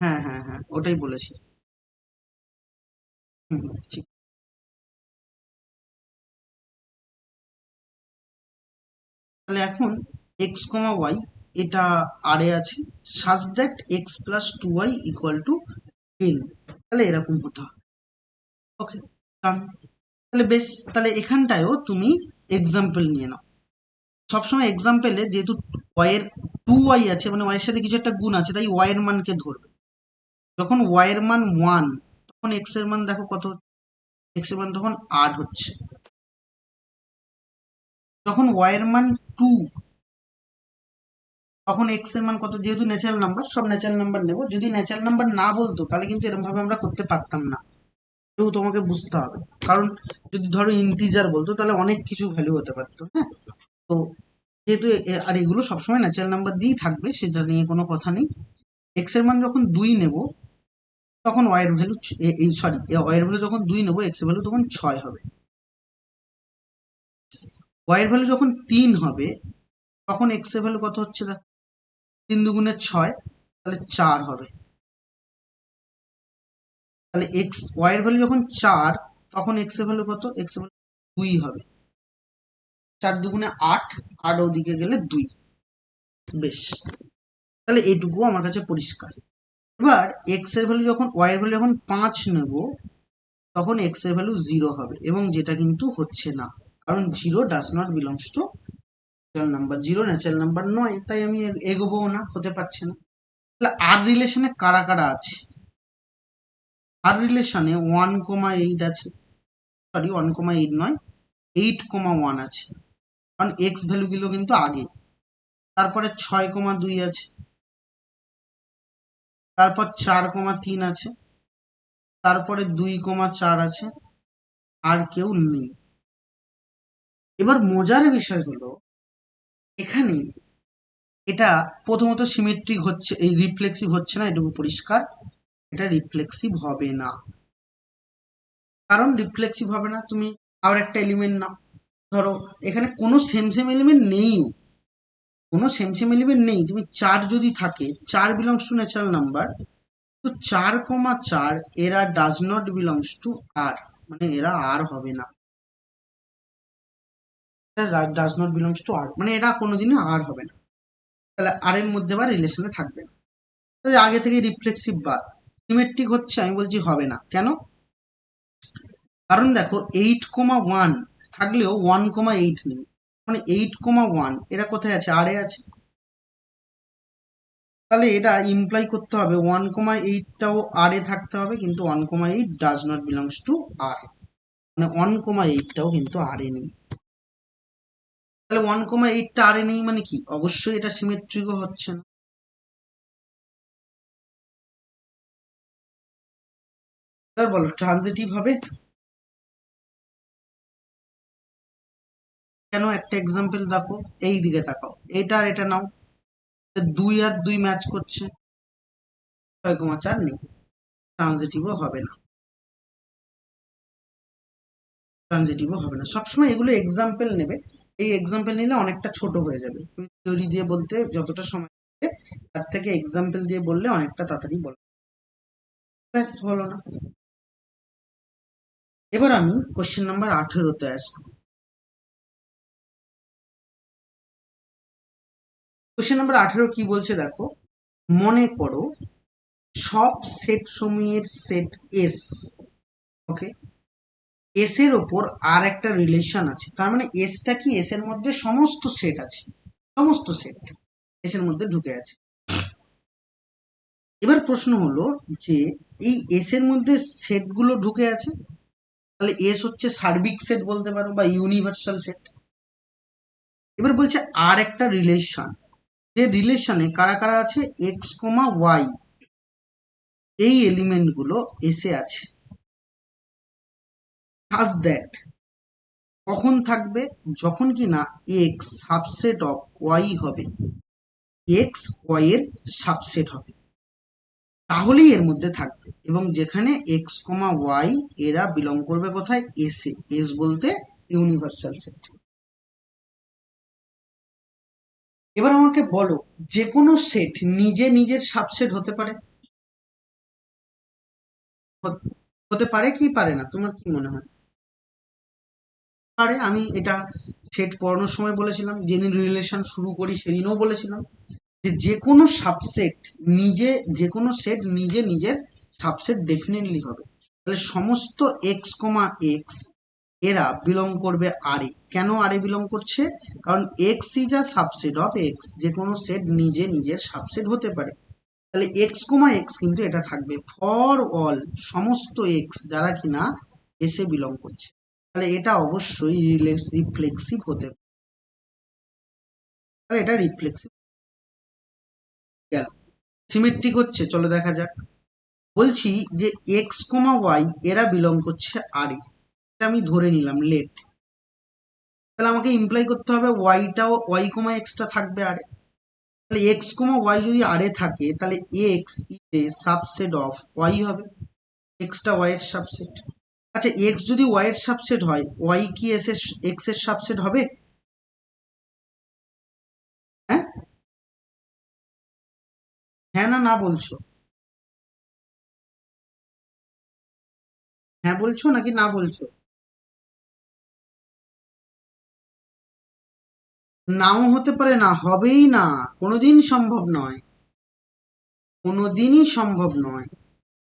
হ্যাঁ হ্যাঁ হ্যাঁ, ওটাই বলেছি। ঠিক। তাহলে এখন এক্স কমা ওয়াই এটা আর এ আছে, such that x plus two y equal to 10, তাহলে এরকম হতে হবে। ওকে, ডান। তাহলে বেশ, তাহলে এখানটায়ও তুমি এক্সাম্পল নিয়ে নাও। সবসময় এক্সাম্পলে যেহেতু ওয়াই এর টু ওয়াই আছে, মানে ওয়াই এর সাথে কিছু একটা গুণ আছে, তাই ওয়াই এর মানকে ধরবে। যখন ওয়াই এর মান 1, তখন এক্স এর মান দেখো কত, এক্স এর মান তখন 8 হচ্ছে। যখন ওয়াই এর মান 2, তখন এক্স এর মান কত, যেহেতু ন্যাচারাল নাম্বার, সব ন্যাচারাল নাম্বার নেবো। যদি ন্যাচারাল নাম্বার না বলতো তাহলে কিন্তু এরকম ভাবে আমরা করতে পারতাম না, এটাও তোমাকে বুঝতে হবে। কারণ যদি ধরো ইন্টিজার বলতো তাহলে অনেক কিছু ভ্যালু হতে পারতো, হ্যাঁ। তো যেহেতু আর এগুলো সবসময় ন্যাচারাল নাম্বার দিয়েই থাকবে, সেটা নিয়ে কোনো কথা নেই। এক্স এর মান যখন 2 নেব, তখন ওয়াই এর ভ্যালু, এই সরি, ওয়াই এর ভ্যালু যখন 2 নেব, এক্স এর ভ্যালু তখন 6 হবে। ওয়াই এর ভ্যালু যখন 3 হবে, তখন এক্স এর ভ্যালু কত হচ্ছে দেখো, 3 দুগুণে 6, তাহলে 4 হবে। তাহলে এক্স ওয়াই এর ভ্যালু যখন 4, তখন এক্স এর ভ্যালু কত, এক্স এর ভ্যালু 2 হবে। 4 দুগুণে 8, 8 ওদিকে গেলে 2। বেশ, তাহলে এইটুকু আমার কাছে পরিষ্কার। এবার এক্স এর ভ্যালু যখন, ওয়াই এর ভ্যালু যখন 5 নেব, তখন এক্স এর ভ্যালু 0 হবে, এবং যেটা কিন্তু হচ্ছে না, কারণ 0 does not belongs to natural number. 0 natural number নয়, তাই আমি এগোবো না, হতে পারছে না। তাহলে আর রিলেশনে কারা কারা আছে? আর রিলেশনে 1,8 আছে, সরি 1,8 নয়, 8,1 আছে, কারণ এক্স ভ্যালুগুলো কিন্তু আগে। তারপরে 6,2 আছে, তারপর 4,3 আছে, তারপরে 2,4 আছে, আর কেউ নেই। এবার মজার বিষয় হলো, এখানে এটা প্রথমত সিমেট্রিক হচ্ছে, এই রিফ্লেক্সিভ হচ্ছে না, এটুকু পরিষ্কার। এটা রিফ্লেক্সিভ হবে না। কারণ রিফ্লেক্সিভ হবে না, তুমি আর একটা এলিমেন্ট নাও। ধরো এখানে কোনো সেম সেম এলিমেন্ট নেই, কোনো সেম সেম এলিমেন্ট নেই। তুমি 4 যদি থাকে, 4 বিলংস টু ন্যাচারাল নাম্বার, তো 4,4 এরা does not belongs to R, মানে এরা আর হবে না। Does not belongs to R মানে এরা কোনোদিনই আর হবে না, তাহলে আর এর মধ্যে বা রিলেশনে থাকবে না। তাহলে আগে থেকে রিফ্লেক্সিভ বাদ। সিমেট্রিক হচ্ছে, আমি বলছি হবে না। কেন? কারণ দেখো 8,1 থাকলেও 1,8 নেই, মানে 8,1 এরা কোথায় আছে, আর এ আছে। তাহলে এটা ইমপ্লাই করতে হবে 1,8টাও আর এ থাকতে হবে, কিন্তু 1,8 does not belongs to R, মানে 1,8টাও কিন্তু আর এ নেই। তাহলে 1,8টা আর এ নেই মানে কি, অবশ্যই এটা সিমেট্রিকও হচ্ছে না। এবার বলো ট্রানজিটিভ হবে কেন? একটা এক্সাম্পল দেখো, এই দিকে তাকাও, এটা আর এটা নাও, 2 আর 2 ম্যাচ করছে, 6,4 নেই, ট্রানজিটিভও হবে না। ট্রানজিটিভও হবে না। সবসময় এগুলো এক্সাম্পল নেবে, এই এক্সাম্পল নিলে অনেকটা ছোট হয়ে যাবে। তুমি থিওরি দিয়ে বলতে যতটা সময় লাগে, তার থেকে এক্সাম্পল দিয়ে বললে অনেকটা তাড়াতাড়ি বল, ব্যাস হলো না। এবার আমি কোশ্চেন নাম্বার 18-তে আসবো। কোশ্চেন নাম্বার 18 কি বলছে দেখো, মনে করো সব সেট সমূহের সেট এস, ওকে, এস এর ওপর আর একটা রিলেশন আছে, তার মানে এসটা কি, এস এর মধ্যে সমস্ত সেট আছে, সমস্ত সেট এস এর মধ্যে ঢুকে আছে। এবার প্রশ্ন হলো যে এই এস এর মধ্যে সেটগুলো ঢুকে আছে, তাহলে এস হচ্ছে সার্বিক সেট বলতে পারো, বা ইউনিভার্সাল সেট। এবার বলছে আর একটা রিলেশন, যে রিলেশনে কারা কারা আছে, এক্স কমা ওয়াই, এই এলিমেন্টগুলো এসে আছে, সাজ দ্যাট কখন থাকবে, যখন কি না এক্স সাবসেট অফ ওয়াই হবে, এক্স ওয়াই এর সাবসেট হবে, তাহলেই এর মধ্যে থাকবে। এবং যেখানে এক্স কমা ওয়াই এরা বিলং করবে কোথায়, এসে, এস বলতে ইউনিভার্সাল সেট। এবার আমাকে বলো, যে কোনো সেট নিজে নিজের সাবসেট হতে পারে, হতে পারে কি পারে না, তোমার কি মনে হয়? পারে। আমি এটা সেট পড়ানোর সময় বলেছিলাম, যেদিন রিলেশন শুরু করি সেদিনও বলেছিলাম যে যে কোনো সাবসেট নিজে, যে কোনো সেট নিজে নিজের সাবসেট ডেফিনেটলি হবে। তাহলে সমস্ত এক্স কমা এক্স এরা বিলং করবে আর এ। কেন আর এ বিলং করছে? কারণ x is a subset of x, যে কোনো সেট নিজে নিজের সাবসেট হতে পারে। তাহলে এক্স কমা এক্স কিন্তু এটা থাকবে ফর অল, সমস্ত এক্স যারা কিনা এসে বিলং করছে। তাহলে এটা অবশ্যই রিফ্লেক্সিভ হতে পারে। তাহলে এটা রিফ্লেক্সিভ গেল। সিমেট্রিক হচ্ছে, চলো দেখা যাক। বলছি যে এক্স কমা ওয়াই এরা বিলং করছে আর এ, এটা আমি ধরে নিলাম লেট। তাহলে আমাকে ইমপ্লাই করতে হবে ওয়াইটাও, ওয়াই কমা এক্সটা থাকবে আর এ। তাহলে এক্স কমা ওয়াই যদি আর এ থাকে, তাহলে x is a subset of y হবে, এক্সটা ওয়াই এর সাবসেট। আচ্ছা, এক্স যদি ওয়াই এর সাবসেট হয়, ওয়াই কি এস এর, এক্স এর সাবসেট হবে? হ্যাঁ, হ্যাঁ না না বলছো? হ্যাঁ বলছো নাকি না বলছো? নাও হতে পারে, না হবেই না, কোনোদিন সম্ভব নয়, কোনোদিনই সম্ভব নয়।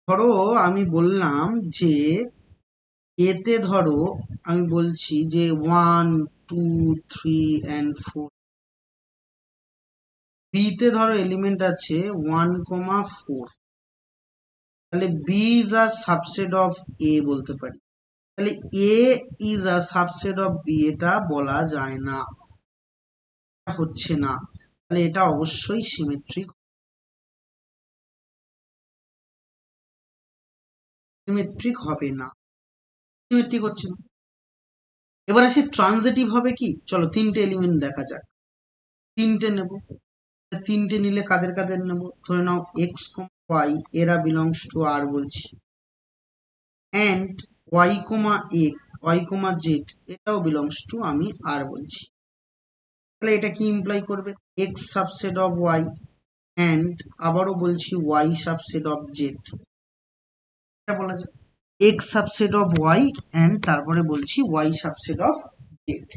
ধরো আমি বললাম যে এতে ধরো, আমি বলছি যে 1 2 3 and 4, বিতে ধরো এলিমেন্ট আছে 1 4, তাহলে b is a subset of a বলতে পারি। তাহলে a is a subset of b, এটা বলা যায় না, হচ্ছে না। তাহলে এটা অবশ্যই সিমেট্রিক, সিমেট্রিক হবে না, সিমেট্রিক হচ্ছে না। এবার আসি ট্রানজিটিভ হবে কি, চলো তিনটে এলিমেন্ট দেখা যাক, তিনটে নেব। তিনটে নিলে কাদের কাদের নেব, ধরে নাও এক্স কমা ওয়াই এরা বিলংস টু আর বলছি, and y comma x, y comma z এটাও বিলংস টু আমি আর বলছি। তাহলে এটা কি ইমপ্লাই করবে, x subset of y and আবারও বলছি ওয়াই সাবসেট অফ জেড, এটা বলা যায়। X subset of y and তারপরে বলছি ওয়াই সাবসেট অফ জেড।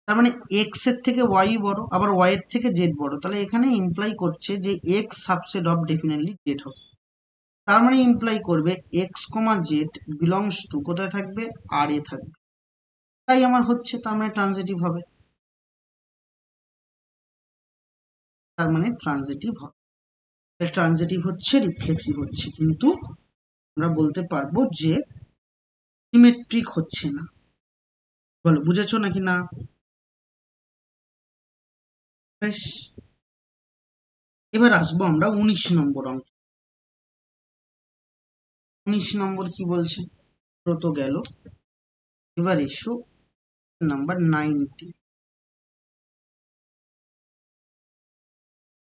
তার মানে এক্স এর থেকে ওয়াই বড়, আবার ওয়াই এর থেকে জেড বড়, তাহলে এখানে ইমপ্লাই করছে যে x subset of definitely Z হবে। তার মানে ইমপ্লাই করবে x comma Z belongs to কোথায় থাকবে, আর এ থাকবে। তাই আমার হচ্ছে, তার মানে ট্রানজিটিভ হবে, তার মানে ট্রানজিটিভ হবে। ট্রানজিটিভ হচ্ছে, রিফ্লেক্সিভ হচ্ছে, কিন্তু আমরা বলতে পারবো যে সিমেট্রিক হচ্ছে না। বলো বুঝেছো নাকি না? বেশ, এবার আসবো আমরা 19 নম্বর অঙ্ক। 19 নম্বর কি বলছে, তো গেল। এবার এসো নাম্বার 90,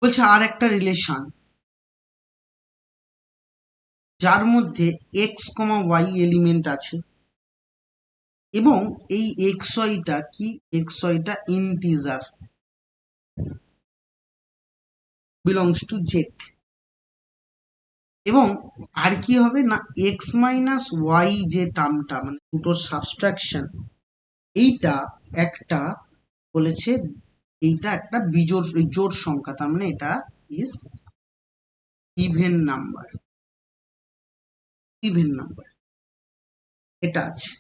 বলছে আর একটা রিলেশন যার মধ্যে এক্স কমা ওয়াই এলিমেন্ট আছে, এবং এই এক্স ওয়াইটা কি, এক্স ওয়াইটা ইন্টিজার, বিলংস টু জেড। এবং আর কি হবে না, এক্স মাইনাস ওয়াই যে টার্মটা, মানে দুটোর সাবস্ট্রাকশন, এইটা একটা বলেছে, এইটা একটা বিজোড় জোড় সংখ্যা, তার মানে এটা is even number, even number এটা আছে।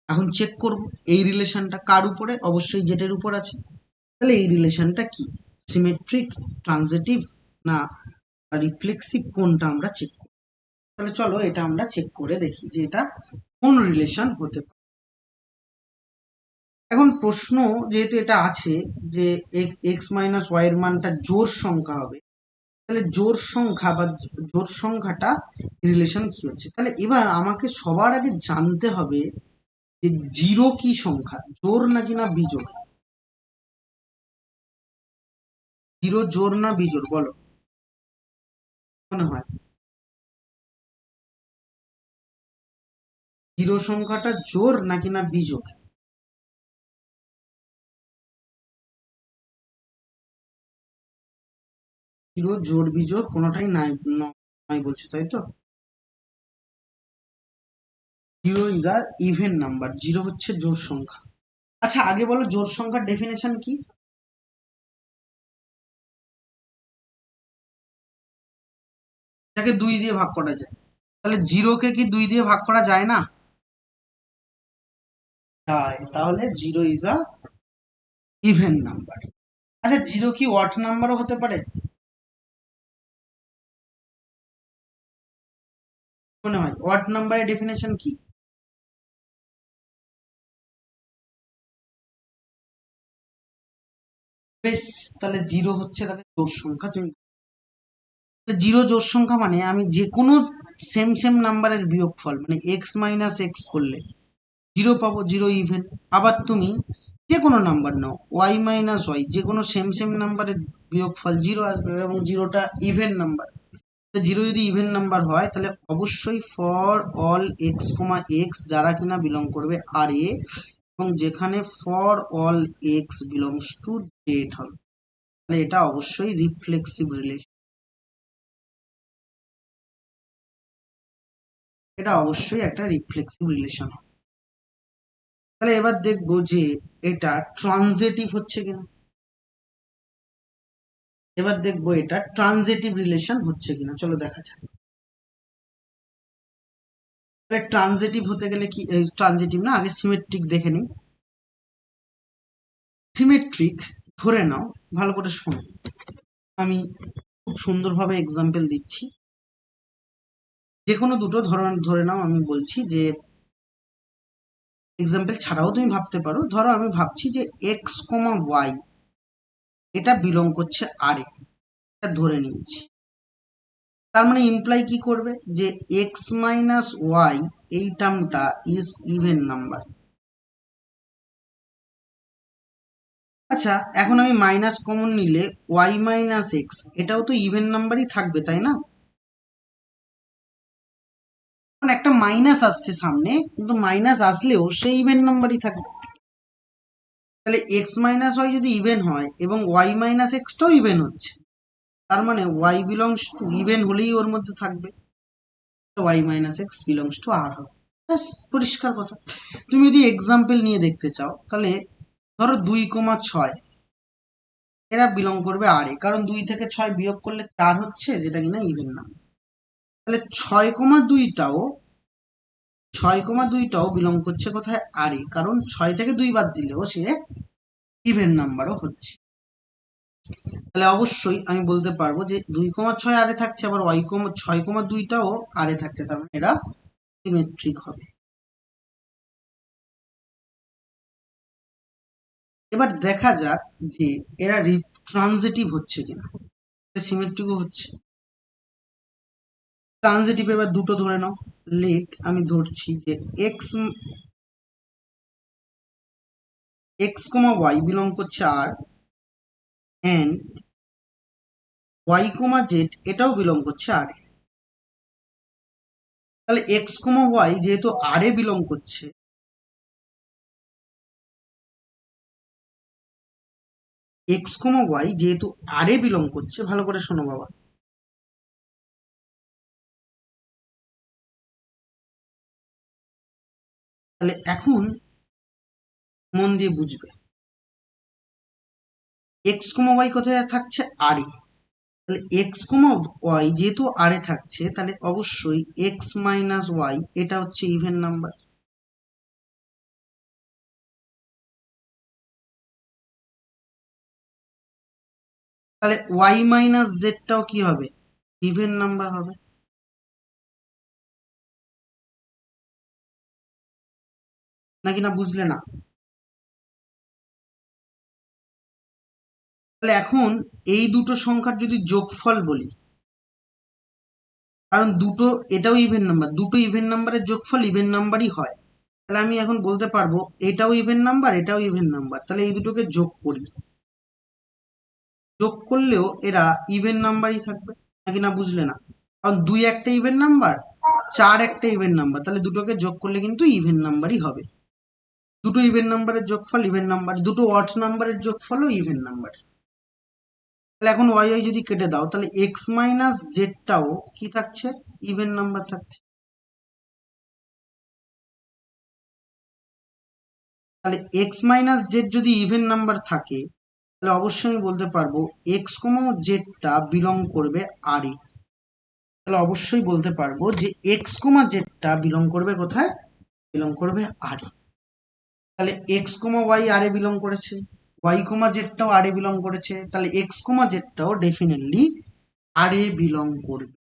এখন চেক করব এই রিলেশনটা কার উপরে, অবশ্যই জেটের উপর আছে। তাহলে এই রিলেশনটা কি, সিমেট্রিক, ট্রানজিটিভ না রিফ্লেক্সিভ, কোনটা আমরা চেক করব। তাহলে চলো এটা আমরা চেক করে দেখি যে এটা কোন রিলেশন হতে পারে। এখন প্রশ্ন যেহেতু এটা আছে যে এক্স মাইনাস ওয়াই এর মানটা জোড় সংখ্যা হবে, তাহলে জোড় সংখ্যা বা জোড় সংখ্যাটা রিলেশন কি হচ্ছে। তাহলে এবার আমাকে সবার আগে জানতে হবে যে জিরো কি সংখ্যা, জোড় নাকি না বিজোড়। জিরো জোড় না বিজোড় বলো, মনে হয় জিরো সংখ্যাটা জোড় নাকি না বিজোড়? জিরো জোড় বিজোড় কোনোটাই নাই, নয় বলছো তাই তো? Zero is a even number, zero হচ্ছে জোড় সংখ্যা। আচ্ছা আগে বলো জোড় সংখ্যার ডেফিনেশন কি? যাকে দুই দিয়ে ভাগ করা যায়। তাহলে জিরোকে কি দুই দিয়ে ভাগ করা যায় না? যায়, তাহলে zero is a even number. আচ্ছা জিরো কি অড নাম্বারও হতে পারে? মনে হয় অড নাম্বারের ডেফিনেশন কি? বেশ, তাহলে জিরো হচ্ছে তাহলে জোড় সংখ্যা। তুমি জিরো জোড় সংখ্যা মানে আমি যে কোনো সেম সেম নাম্বারের বিয়োগফল মানে এক্স মাইনাস এক্স করলে জিরো পাবো, জিরো ইভেন। আবার তুমি যে কোনো নাম্বার নাও, ওয়াই মাইনাস ওয়াই, যে কোনো সেম সেম নাম্বারের বিয়োগফল জিরো আসবে এবং জিরোটা ইভেন নাম্বার। জিরো যদি ইভেন নাম্বার হয় তাহলে অবশ্যই for all x comma x যারা কিনা বিলং করবে আর এ, এবং যেখানে for all x belongs to Z হবে, তাহলে এটা অবশ্যই রিফ্লেক্সিভ রিলেশন। এটা অবশ্যই একটা রিফ্লেক্সিভ রিলেশন হবে। তাহলে এবার দেখবো যে এটা ট্রানজেটিভ হচ্ছে কিনা। এবার দেখবো এটা ট্রানজেটিভ রিলেশন হচ্ছে কিনা, চলো দেখা যাক। তাহলে ট্রানজেটিভ হতে গেলে কি, ট্রানজেটিভ না, আগে সিমেট্রিক দেখে নিই। সিমেট্রিক ধরে নাও, ভালো করে শোনো, আমি খুব সুন্দরভাবে এক্সাম্পল দিচ্ছি। যে কোনো দুটো ধরন ধরে নাও, আমি বলছি যে এক্সাম্পল ছাড়াও তুমি ভাবতে পারো। ধরো আমি ভাবছি যে এক্স কমা ওয়াই এটা বিলং করছে আর এ, এটা ধরে নিয়েছি। তার মানে ইমপ্লাই কি করবে যে এক্স মাইনাস ওয়াই এই টার্মটা ইজ ইভেন নাম্বার। আচ্ছা এখন আমি মাইনাস কমন নিলে ওয়াই মাইনাস এক্স এটাও তো ইভেন নাম্বারই থাকবে তাই না? এখন একটা মাইনাস আসছে সামনে, কিন্তু মাইনাস আসলেও সেই ইভেন নাম্বারই থাকবে। তাহলে এক্স মাইনাস ওয়াই যদি ইভেন হয় এবং ওয়াই মাইনাস এক্সটাও ইভেন হচ্ছে, তার মানে ওয়াই বিলংস টু ইভেন হলেই ওর মধ্যে থাকবে, y minus x belongs to R হবে। ব্যাস, পরিষ্কার কথা। তুমি যদি এক্সাম্পল নিয়ে দেখতে চাও তাহলে ধরো 2,6 এরা বিলং করবে আর এ, কারণ 2 থেকে 6 বিয়োগ করলে 4 হচ্ছে, যেটা কিনা ইভেন নাম্বার। তাহলে 6,2টাও বিলং করছে কোথায়, আর এ, কারণ 6 থেকে 2 বাদ দিলেও সে ইভেন নাম্বারও হচ্ছে। তাহলে অবশ্যই আমি বলতে পারবো যে 2,6 আরে থাকছে, আবার 6,2টাও আরে থাকছে, তার মানে এরা সিমেট্রিক হবে। এবার দেখা যাক যে এরা ট্রানজিটিভ হচ্ছে কিনা, সিমেট্রিকও হচ্ছে। ট্রানজিটিভ এবার দুটো ধরে নাও। লেট আমি ধরছি যে x x comma Y belong করছে আর, অ্যান্ড ওয়াই কমা জেড এটাও বিলং করছে আর। তাহলে এক্স কমা ওয়াই যেহেতু আর এ বিলং করছে, এক্স কমা ওয়াই যেহেতু আর এ বিলং করছে, ভালো করে শোনো বাবা, তাহলে এখন মন দিয়ে বুঝবে এক্স কমা ওয়াই কোথায় থাকছে, আর এ। তাহলে এক্স কমা ওয়াই যেহেতু আর এ থাকছে, তাহলে অবশ্যই এক্স মাইনাস ওয়াই এটা হচ্ছে ইভেন নাম্বার। তাহলে ওয়াই মাইনাস জেডটাও কি হবে, ইভেন নাম্বার হবে। নাকি না বুঝলে না? তাহলে এখন এই দুটো সংখ্যার যদি যোগফল বলি, কারণ দুটো, এটাও ইভেন নাম্বার, দুটো ইভেন নাম্বারের যোগফল ইভেন নাম্বারই হয়, তাহলে আমি এখন বলতে পারবো এটাও ইভেন নাম্বার, এটাও ইভেন নাম্বার, তাহলে এই দুটোকে যোগ করি, যোগ করলেও এরা ইভেন নাম্বারই থাকবে, নাকি না বুঝলে না? কারণ 2 একটা ইভেন নাম্বার, 4 একটা ইভেন নাম্বার, তাহলে দুটোকে যোগ করলে কিন্তু ইভেন নাম্বারই হবে। দুটো ইভেন নাম্বারের যোগফল ইভেন নাম্বার, দুটো অড নাম্বারের যোগফলও ইভেন নাম্বার। তাহলে এখন ওয়াই ওয়াই যদি কেটে দাও, তাহলে এক্স মাইনাস জেডটাও কি থাকছে? ইভেন নাম্বার থাকছে। তাহলে এক্স মাইনাস জেড যদি ইভেন নাম্বার থাকে, তাহলে অবশ্যই আমি বলতে পারবো এক্স কমা জেডটা বিলং করবে আর এ। তাহলে অবশ্যই বলতে পারবো যে এক্স কমা জেডটা বিলং করবে কোথায়? বিলং করবে আর এ। তাহলে এক্স কমা ওয়াই আর এ বিলং করেছে, ওয়াই কমা জেডটাও আর এ বিলং করেছে, তাহলে এক্স কমা জেডটাও ডেফিনেটলি আর এ বিলং করবে।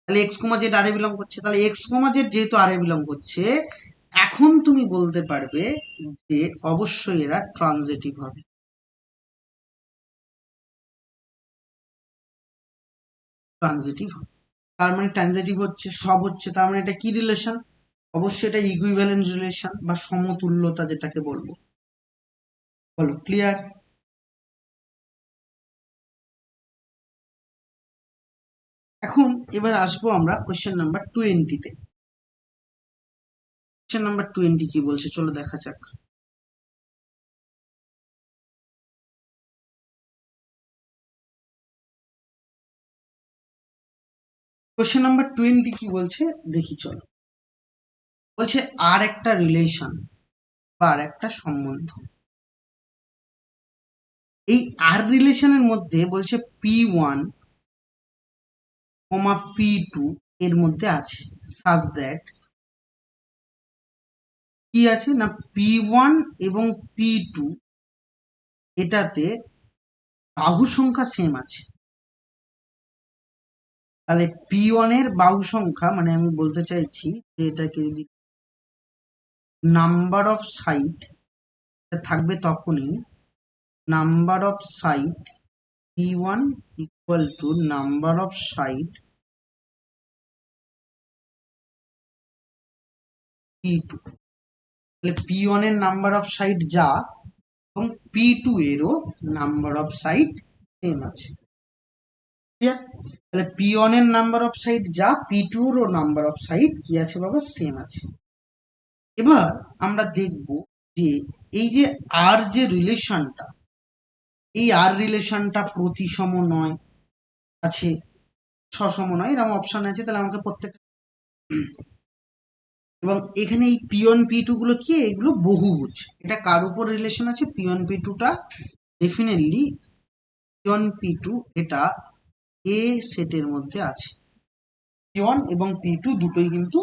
তাহলে এক্স কমা জেড আর এ বিলং করছে, তাহলে এক্স কমা জেড যেহেতু আর এ বিলং করছে, এখন তুমি বলতে পারবে যে অবশ্যই এরা ট্রানজিটিভ হবে। ট্রানজিটিভ হবে, তার মানে ট্রানজিটিভ হচ্ছে, সব হচ্ছে, তার মানে এটা কি রিলেশন? অবশ্যই এটা ইকুইভ্যালেন্স রিলেশন বা সমতুল্যতা যেটাকে বলবো। বলো, ক্লিয়ার? এখন এবার আসবো আমরা কোশ্চেন নাম্বার 20-তে। কোশ্চেন নাম্বার 20 কি বলছে চলো দেখা যাক। কোশ্চেন নাম্বার 20 কি বলছে দেখি চলো। বলছে আর একটা রিলেশন বা আর একটা সম্বন্ধ, এই আর রিলেশনের মধ্যে বলছে P1, P2 এর মধ্যে আছে, সাজ দ্যাট কি আছে না P1 এবং P2 এটাতে বাহু সংখ্যা সেম আছে। তাহলে P1 এর বাহু সংখ্যা, মানে আমি বলতে চাইছি যে এটাকে যদি নাম্বার অফ সাইড থাকবে, তখনই number of side P1 equal to number of side P2। তাহলে P1 এর নাম্বার অফ সাইড যা, এবং P2 এরও নাম্বার অফ সাইড সেম আছে। তাহলে P1 এর নাম্বার অফ সাইড যা, P2 এরও নাম্বার অফ সাইড কি আছে বাবা? সেম আছে। এবার আমরা দেখব যে এই যে আর যে রিলেশনটা, এই আর রিলেশনটা প্রতিসম নয়, আছে সসম নয়, এরকম অপশন আছে, তাহলে আমাকে প্রত্যেকটা, এবং এখানে এই P1 P2 গুলো কি? এগুলো বহুভুজ। এটা কার উপর রিলেশন আছে? P1 P2টা ডেফিনেটলি P1 P2 এটা এ সেটের মধ্যে আছে। P1 এবং P2 দুটোই কিন্তু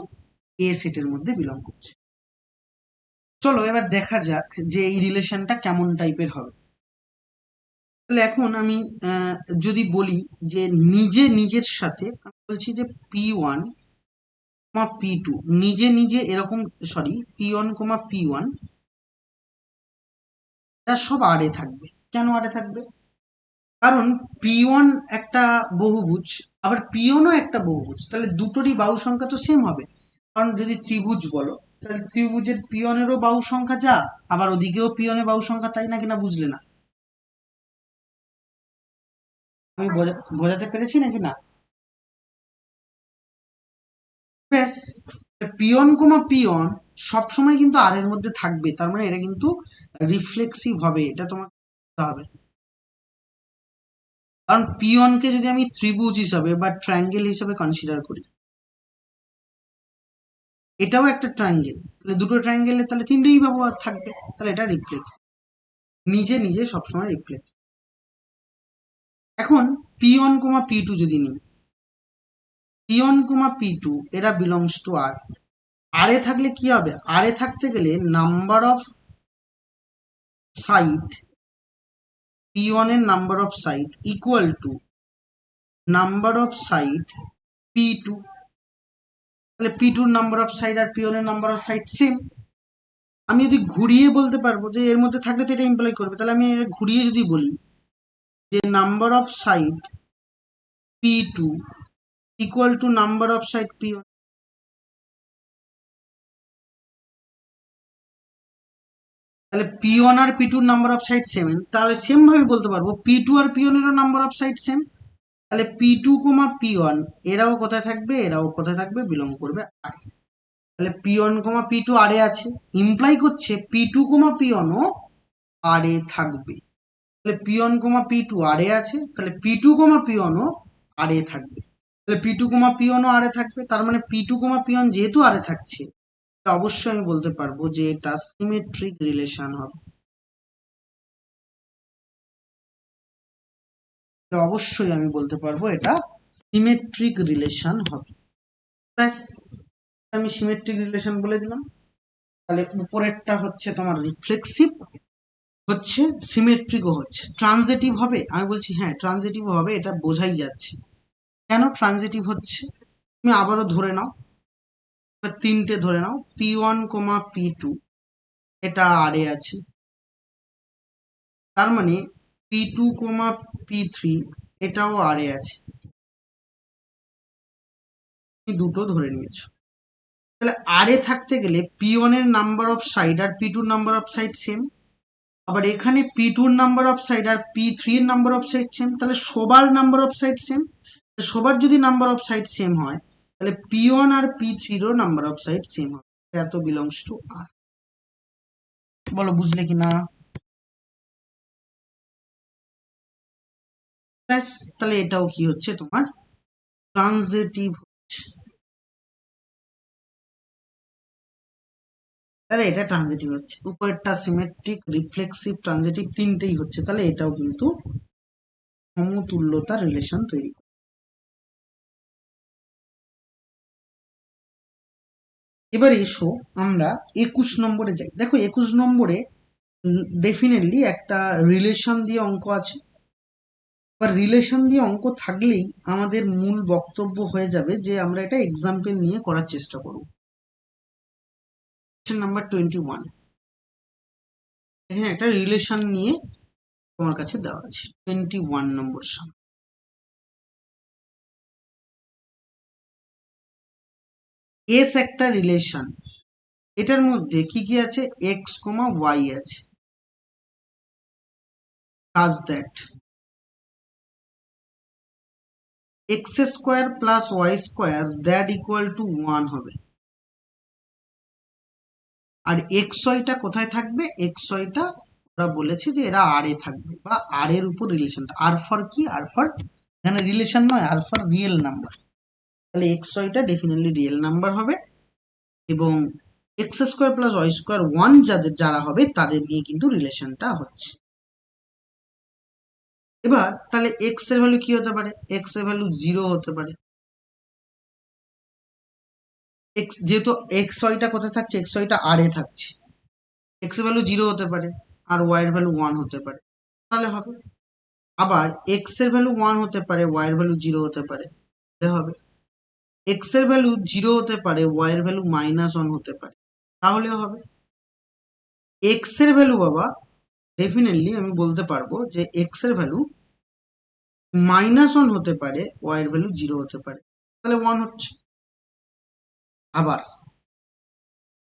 এ সেটের মধ্যে বিলং করছে। চলো এবার দেখা যাক যে এই রিলেশনটা কেমন টাইপের হবে। তাহলে এখন আমি যদি বলি যে নিজে নিজের সাথে, আমি বলছি যে P1, P2 নিজে নিজে এরকম, সরি P1, P1 এরা সব আরে থাকবে। কেন আরে থাকবে? কারণ P1 একটা বহুভুজ, আবার P1ও একটা বহুভুজ, তাহলে দুটোরই বাহু সংখ্যা তো সেম হবে। কারণ যদি ত্রিভুজ বলো, তাহলে ত্রিভুজের P1 এরও বাহু সংখ্যা যা, আবার ওদিকেও P1 এর বাহু সংখ্যা তাই, নাকি না বুঝলে না? আমি বোঝাতে পেরেছি নাকি না? ব্যাস, P1, সবসময় কিন্তু আর এর মধ্যে থাকবে, তার মানে এটা কিন্তু রিফ্লেক্সিভ হবে, এটা তোমাকে বুঝতে হবে। কারণ P1 কে যদি আমি ত্রিভুজ হিসাবে বা ট্রায়াঙ্গেল হিসাবে কনসিডার করি, এটাও একটা ট্রায়াঙ্গেল, তাহলে দুটো ট্রায়াঙ্গেলে তাহলে তিনটেই ব্যবহার থাকবে, তাহলে এটা রিফ্লেক্স, নিজে নিজে সবসময় রিফ্লেক্স। এখন P1, P2 যদি নিই, P1, P2 এরা বিলংস টু আর। আর এ থাকলে কি হবে? আর এ থাকতে গেলে নাম্বার অফ সাইড P1 এর number of side equal to number of side P2। তাহলে P2 number of side R P1 এর নাম্বার অফ সাইড সেম। আমি যদি ঘুরিয়ে বলতে পারবো যে এর মধ্যে থাকলে তো এটা ইমপ্লাই করবে, তাহলে আমি ঘুরিয়ে যদি বলি যে number of side P2 equal to number of side P1। তাহলে P1 আর P2 number of side same, তাহলে সেম ভাবে বলতে পারবো P2 আর P1 এরও নাম্বার অফ সাইড সেম। তাহলে P2, P1 এরাও কোথায় থাকবে, এরাও কোথায় থাকবে, বিলং করবে আর। তাহলে P1, P2 আরে আছে, ইমপ্লাই করছে P2, P1 ও আরে থাকবে। তাহলে P1, P2 আরে আছে, তাহলে P2, P1 ও আরে থাকবে। তাহলে P2, P1 ও আরে থাকবে, তার মানে P2, P1 যেহেতু আরে থাকছে, অবশ্যই আমি বলতে পারবো যে এটা সিমেট্রিক রিলেশন হবে। অবশ্যই আমি বলতে পারবো এটা সিমেট্রিক রিলেশন হবে। ব্যাস, আমি সিমেট্রিক রিলেশন বলে দিলাম। তাহলে উপরেরটা হচ্ছে তোমার রিফ্লেক্সিভ, হচ্ছে সিমেট্রিকও হচ্ছে। ট্রানজিটিভ হবে, আমি বলছি হ্যাঁ ট্রানজিটিভ হবে, এটা বোঝাই যাচ্ছে। কেন ট্রানজিটিভ হচ্ছে তুমি আবারও ধরে নাও, তিনটে ধরে নাও, P1, P2 এটা আরে আছে, তার মানে P2, P3 এটাও আরে আছে, তুমি দুটো ধরে নিয়েছো। তাহলে আরে থাকতে গেলে P1 এর নাম্বার অফ সাইড আর P2 number of side same, আবার এখানে P2 number of side R P3 এর নাম্বার অফ সাইড সেম, তাহলে সবার নাম্বার অফ সাইড সেম। সবার যদি নাম্বার অফ সাইড সেম হয়, তাহলে P1 আর P3 এরও নাম্বার অফ সাইড সেম হবে, এত বিলংস টু আর। বলো বুঝলে কি না? ব্যাস, তাহলে এটাও কি হচ্ছে তোমার ট্রানজিটিভ হচ্ছে। তাহলে এটা ট্রানজিটিভ হচ্ছে, উপরেরটা সিমেট্রিক, রিফ্লেক্সিভ, ট্রানজিটিভ তিনটেই হচ্ছে, তাহলে এটাও কিন্তু সমতুল্যতার রিলেশন তৈরি। এবার এসো আমরা 21 নম্বরে যাই। দেখো 21 নম্বরে ডেফিনেটলি একটা রিলেশন দিয়ে অঙ্ক আছে, বা রিলেশন দিয়ে অঙ্ক থাকলেই আমাদের মূল বক্তব্য হয়ে যাবে যে আমরা এটা এক্সাম্পল নিয়ে করার চেষ্টা করব। কোশ্চেন নাম্বার 21, এখানে একটা রিলেশন নিয়ে তোমার কাছে দেওয়া আছে 21 নম্বর সামনে। এস একটা রিলেশন, এটার মধ্যে কি কি আছে, এক্স, ওয়াই আছে, such that x square plus y square that equal to 1 হবে। আর এক্স ওয়াইটা কোথায় থাকবে, এক্স ওয়াইটা ওরা বলেছে যে এরা আর এ থাকবে, বা আর এর উপর রিলেশনটা, আর ফর কি, আর ফর এখানে রিলেশন নয়, আর ফর রিয়েল নাম্বার। তাহলে এক্স ওয়াইটা ডেফিনেটলি রিয়েল নাম্বার হবে, এবং x square plus y square 1 যাদের যারা হবে তাদের নিয়ে কিন্তু রিলেশনটা হচ্ছে। এবার তাহলে এক্স এর ভ্যালু কি হতে পারে, এক্স এর ভ্যালু 0 হতে পারে। এক্স যেহেতু এক্স ওয়াইটা কোথায় থাকছে, এক্স ওয়াইটা আর এ থাকছে, এক্স এর ভ্যালু 0 হতে পারে, আর ওয়াই এর ভ্যালু 1 হতে পারে, তাহলে হবে। আবার এক্স এর ভ্যালু 1 হতে পারে, ওয়াই এর ভ্যালু 0 হতে পারে, তাহলে হবে। এক্স এর ভ্যালু 0 হতে পারে, ওয়াই এর ভ্যালু -1 হতে পারে, তাহলেও হবে। এক্স এর ভ্যালু বাবা ডেফিনেটলি আমি বলতে পারবো যে এক্স এর ভ্যালু -1 হতে পারে, ওয়াই এর ভ্যালু 0 হতে পারে, তাহলে 1 হচ্ছে। আবার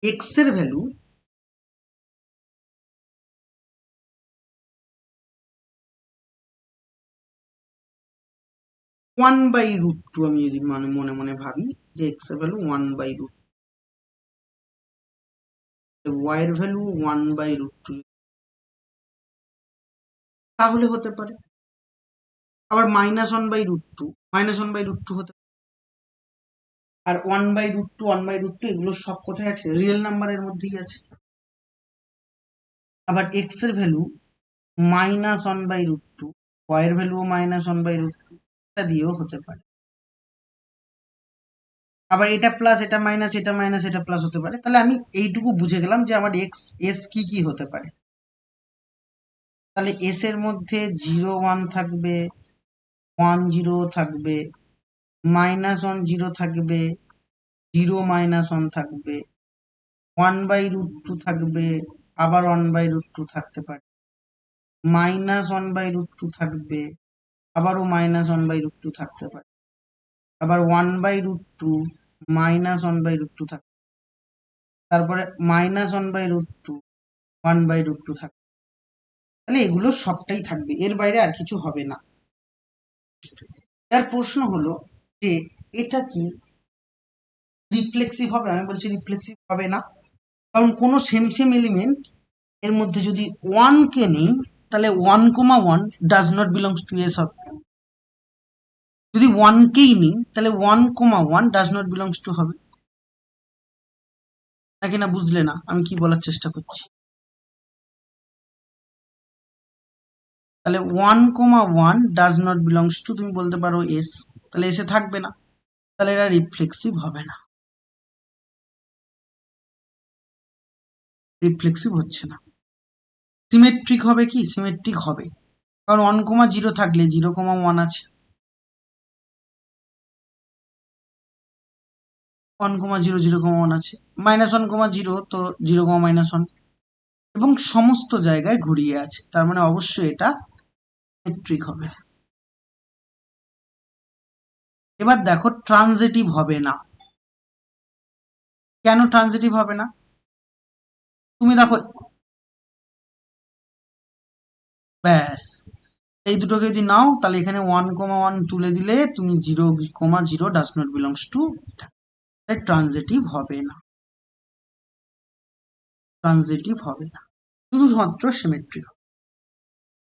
এক্স এর ভ্যালু 1/√2, আমি যদি মানে মনে মনে ভাবি যে এক্স এর ভ্যালু 1/√2, ওয়াই এর ভ্যালু 1/√2, তাহলে হতে পারে। আবার -1/√2, -1/√2 হতে পারে। আর 1/√2, 1/√2 এগুলো সব কোথায় আছে, রিয়েল নাম্বারের মধ্যেই আছে। আবার এক্স এর ভ্যালু -1/√2, ওয়াই এর ভ্যালু -1/√2, এটা দিয়েও হতে পারে। আবার এটা প্লাস, এটা মাইনাস, এটা মাইনাস, এটা প্লাস হতে পারে। তাহলে আমি এইটুকু বুঝে গেলাম যে আমার এক্স এস কি কি হতে পারে। তাহলে এস এর মধ্যে 0, 1 থাকবে, 1, 0 থাকবে, -1, 0 থাকবে, 0, -1 থাকবে, 1/√2 থাকবে, আবার 1/√2 থাকতে পারে। -1/√2 থাকবে, আবারও -1/√2 থাকতে পারে, আবার 1/√2 -1/√2 থাকবে, তারপরে -1/√2 1/√2 থাকবে। তাহলে এগুলো সবটাই থাকবে, এর বাইরে আর কিছু হবে না। এর প্রশ্ন হলো যে এটা কি রিফ্লেক্সিভ হবে? আমি বলছি রিফ্লেক্সিভ হবে না, কারণ কোনো সেম সেম এলিমেন্ট এর মধ্যে যদি 1 কে নেই তাহলে 1,1 does not belongs two S হবে। যদি 1 কেই নিই তাহলে 1,1 ডাজ নট বিলংস টু হবে। নাকি না বুঝলে না আমি কি বলার চেষ্টা করছি? তাহলে 1,1 ডাজ নট বিলংস টু, তুমি বলতে পারো এস, তাহলে এসে থাকবে না, তাহলে এটা রিফ্লেক্সিভ হবে না, রিফ্লেক্সিভ হচ্ছে না। সিমেট্রিক হবে কি? সিমেট্রিক হবে, কারণ 1,0 থাকলে 0,1 আছে, 1,0 0,1 আছে, -1,0 তো 0,-1 এবং সমস্ত জায়গায় ঘুরিয়ে আছে, তার মানে অবশ্যই এটা সিমেট্রিক হবে। এবার দেখো ট্রানজিটিভ হবে না। কেন ট্রানজিটিভ হবে না? তুমি দেখো, ব্যাস এই দুটোকে যদি নাও তাহলে এখানে 1,1 তুলে দিলে তুমি 0,0 does not belongs two, transitive হবে না, ট্রানজিটিভ হবে না, শুধুমাত্র সিমেট্রিক হবে।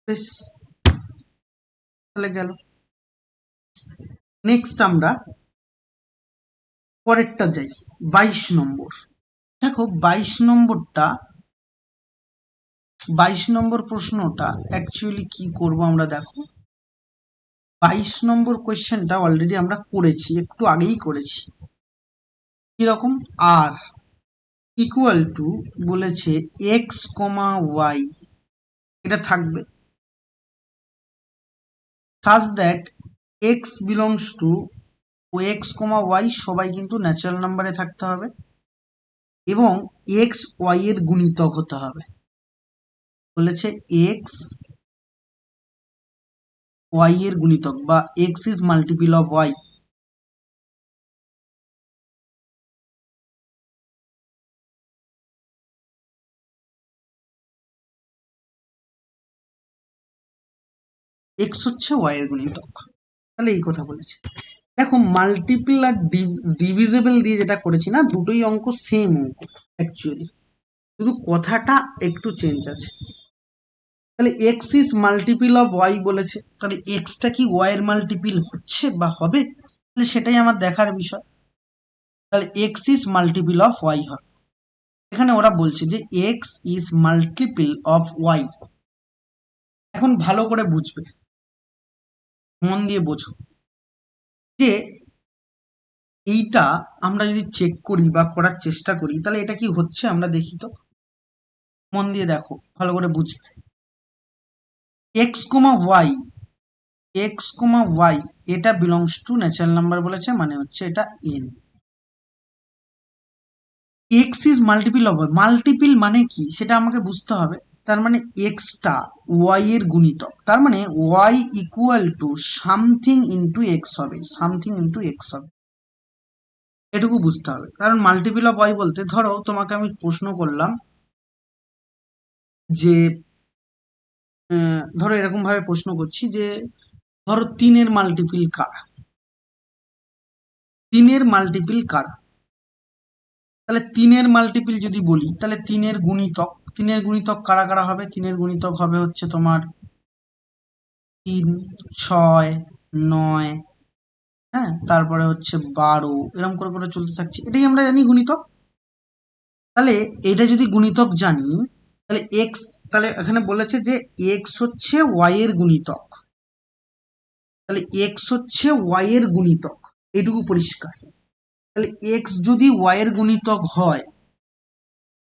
বেশ, তাহলে গেল। নেক্সট আমরা পরেরটা যাই, 22 নম্বর। দেখো 22 নম্বর প্রশ্নটা অ্যাকচুয়ালি কি করব আমরা, দেখো 22 নম্বর কোয়েশ্চেনটা অলরেডি আমরা করেছি, একটু আগেই করেছি। কিরকম? আর ইকুয়াল টু বলেছে এক্স কমা ওয়াই, এটা থাকবে such that x belongs to ও এক্স কমা ওয়াই সবাই কিন্তু ন্যাচারাল নাম্বারে থাকতে হবে এবং এক্স ওয়াই এর গুণিতক হতে হবে। বলেছে এক্স ওয়াই এর গুণিতক বা x is multiple of y. X হচ্ছে ওয়াই এর গুণিতক, তাহলে এই কথা বলেছে। দেখো মাল্টিপল আর ডিভিজিবল দিয়ে যেটা করেছি না, দুটোই অঙ্ক সেম অঙ্ক অ্যাকচুয়ালি, শুধু কথাটা একটু চেঞ্জ আছে। তাহলে x is multiple of y বলেছে, তাহলে এক্সটা কি ওয়াই এর মাল্টিপল হচ্ছে বা হবে, তাহলে সেটাই আমার দেখার বিষয়। তাহলে x is multiple of y হবে, এখানে ওরা বলছে যে x is multiple of y. এখন ভালো করে বুঝবে, মন দিয়ে বোঝো যে এইটা আমরা যদি চেক করি বা করার চেষ্টা করি তাহলে এটা কি হচ্ছে আমরা দেখি তো, মন দিয়ে দেখো, ভালো করে বুঝবে। X comma y, x comma y এটা বিলংস টু ন্যাচারাল নাম্বার বলেছে, মানে হচ্ছে এটা N. X is multiple of y, multiple মানে কি সেটা আমাকে বুঝতে হবে। তার মানে এক্সটা ওয়াই এর গুণিতক, তার মানে y equal to something into x হবে, সামথিং ইন্টু এক্স হবে, এটুকু বুঝতে হবে। কারণ মাল্টিপল অফ ওয়াই বলতে ধরো তোমাকে আমি প্রশ্ন করলাম যে ধরো এরকম ভাবে প্রশ্ন করছি যে ধরো 3-এর মাল্টিপল কারা, 3-এর মাল্টিপল কারা, তাহলে 3-এর মাল্টিপল যদি বলি তাহলে 3-এর গুণিতক, 3-এর গুণিতক কারা কারা হবে, 3-এর গুণিতক হবে হচ্ছে তোমার 3, 6, 9, হ্যাঁ, তারপরে হচ্ছে 12, এরকম করে করে চলতে থাকছে, এটাই আমরা জানি গুণিতক। তাহলে এটা যদি গুণিতক জানি তাহলে এক্স, তাহলে এখানে বলেছে যে এক্স হচ্ছে ওয়াই এর গুণিতক, তাহলে এক্স হচ্ছে ওয়াই এর গুণিতক, এটুকু পরিষ্কার। তাহলে এক্স যদি ওয়াই এর গুণিতক হয়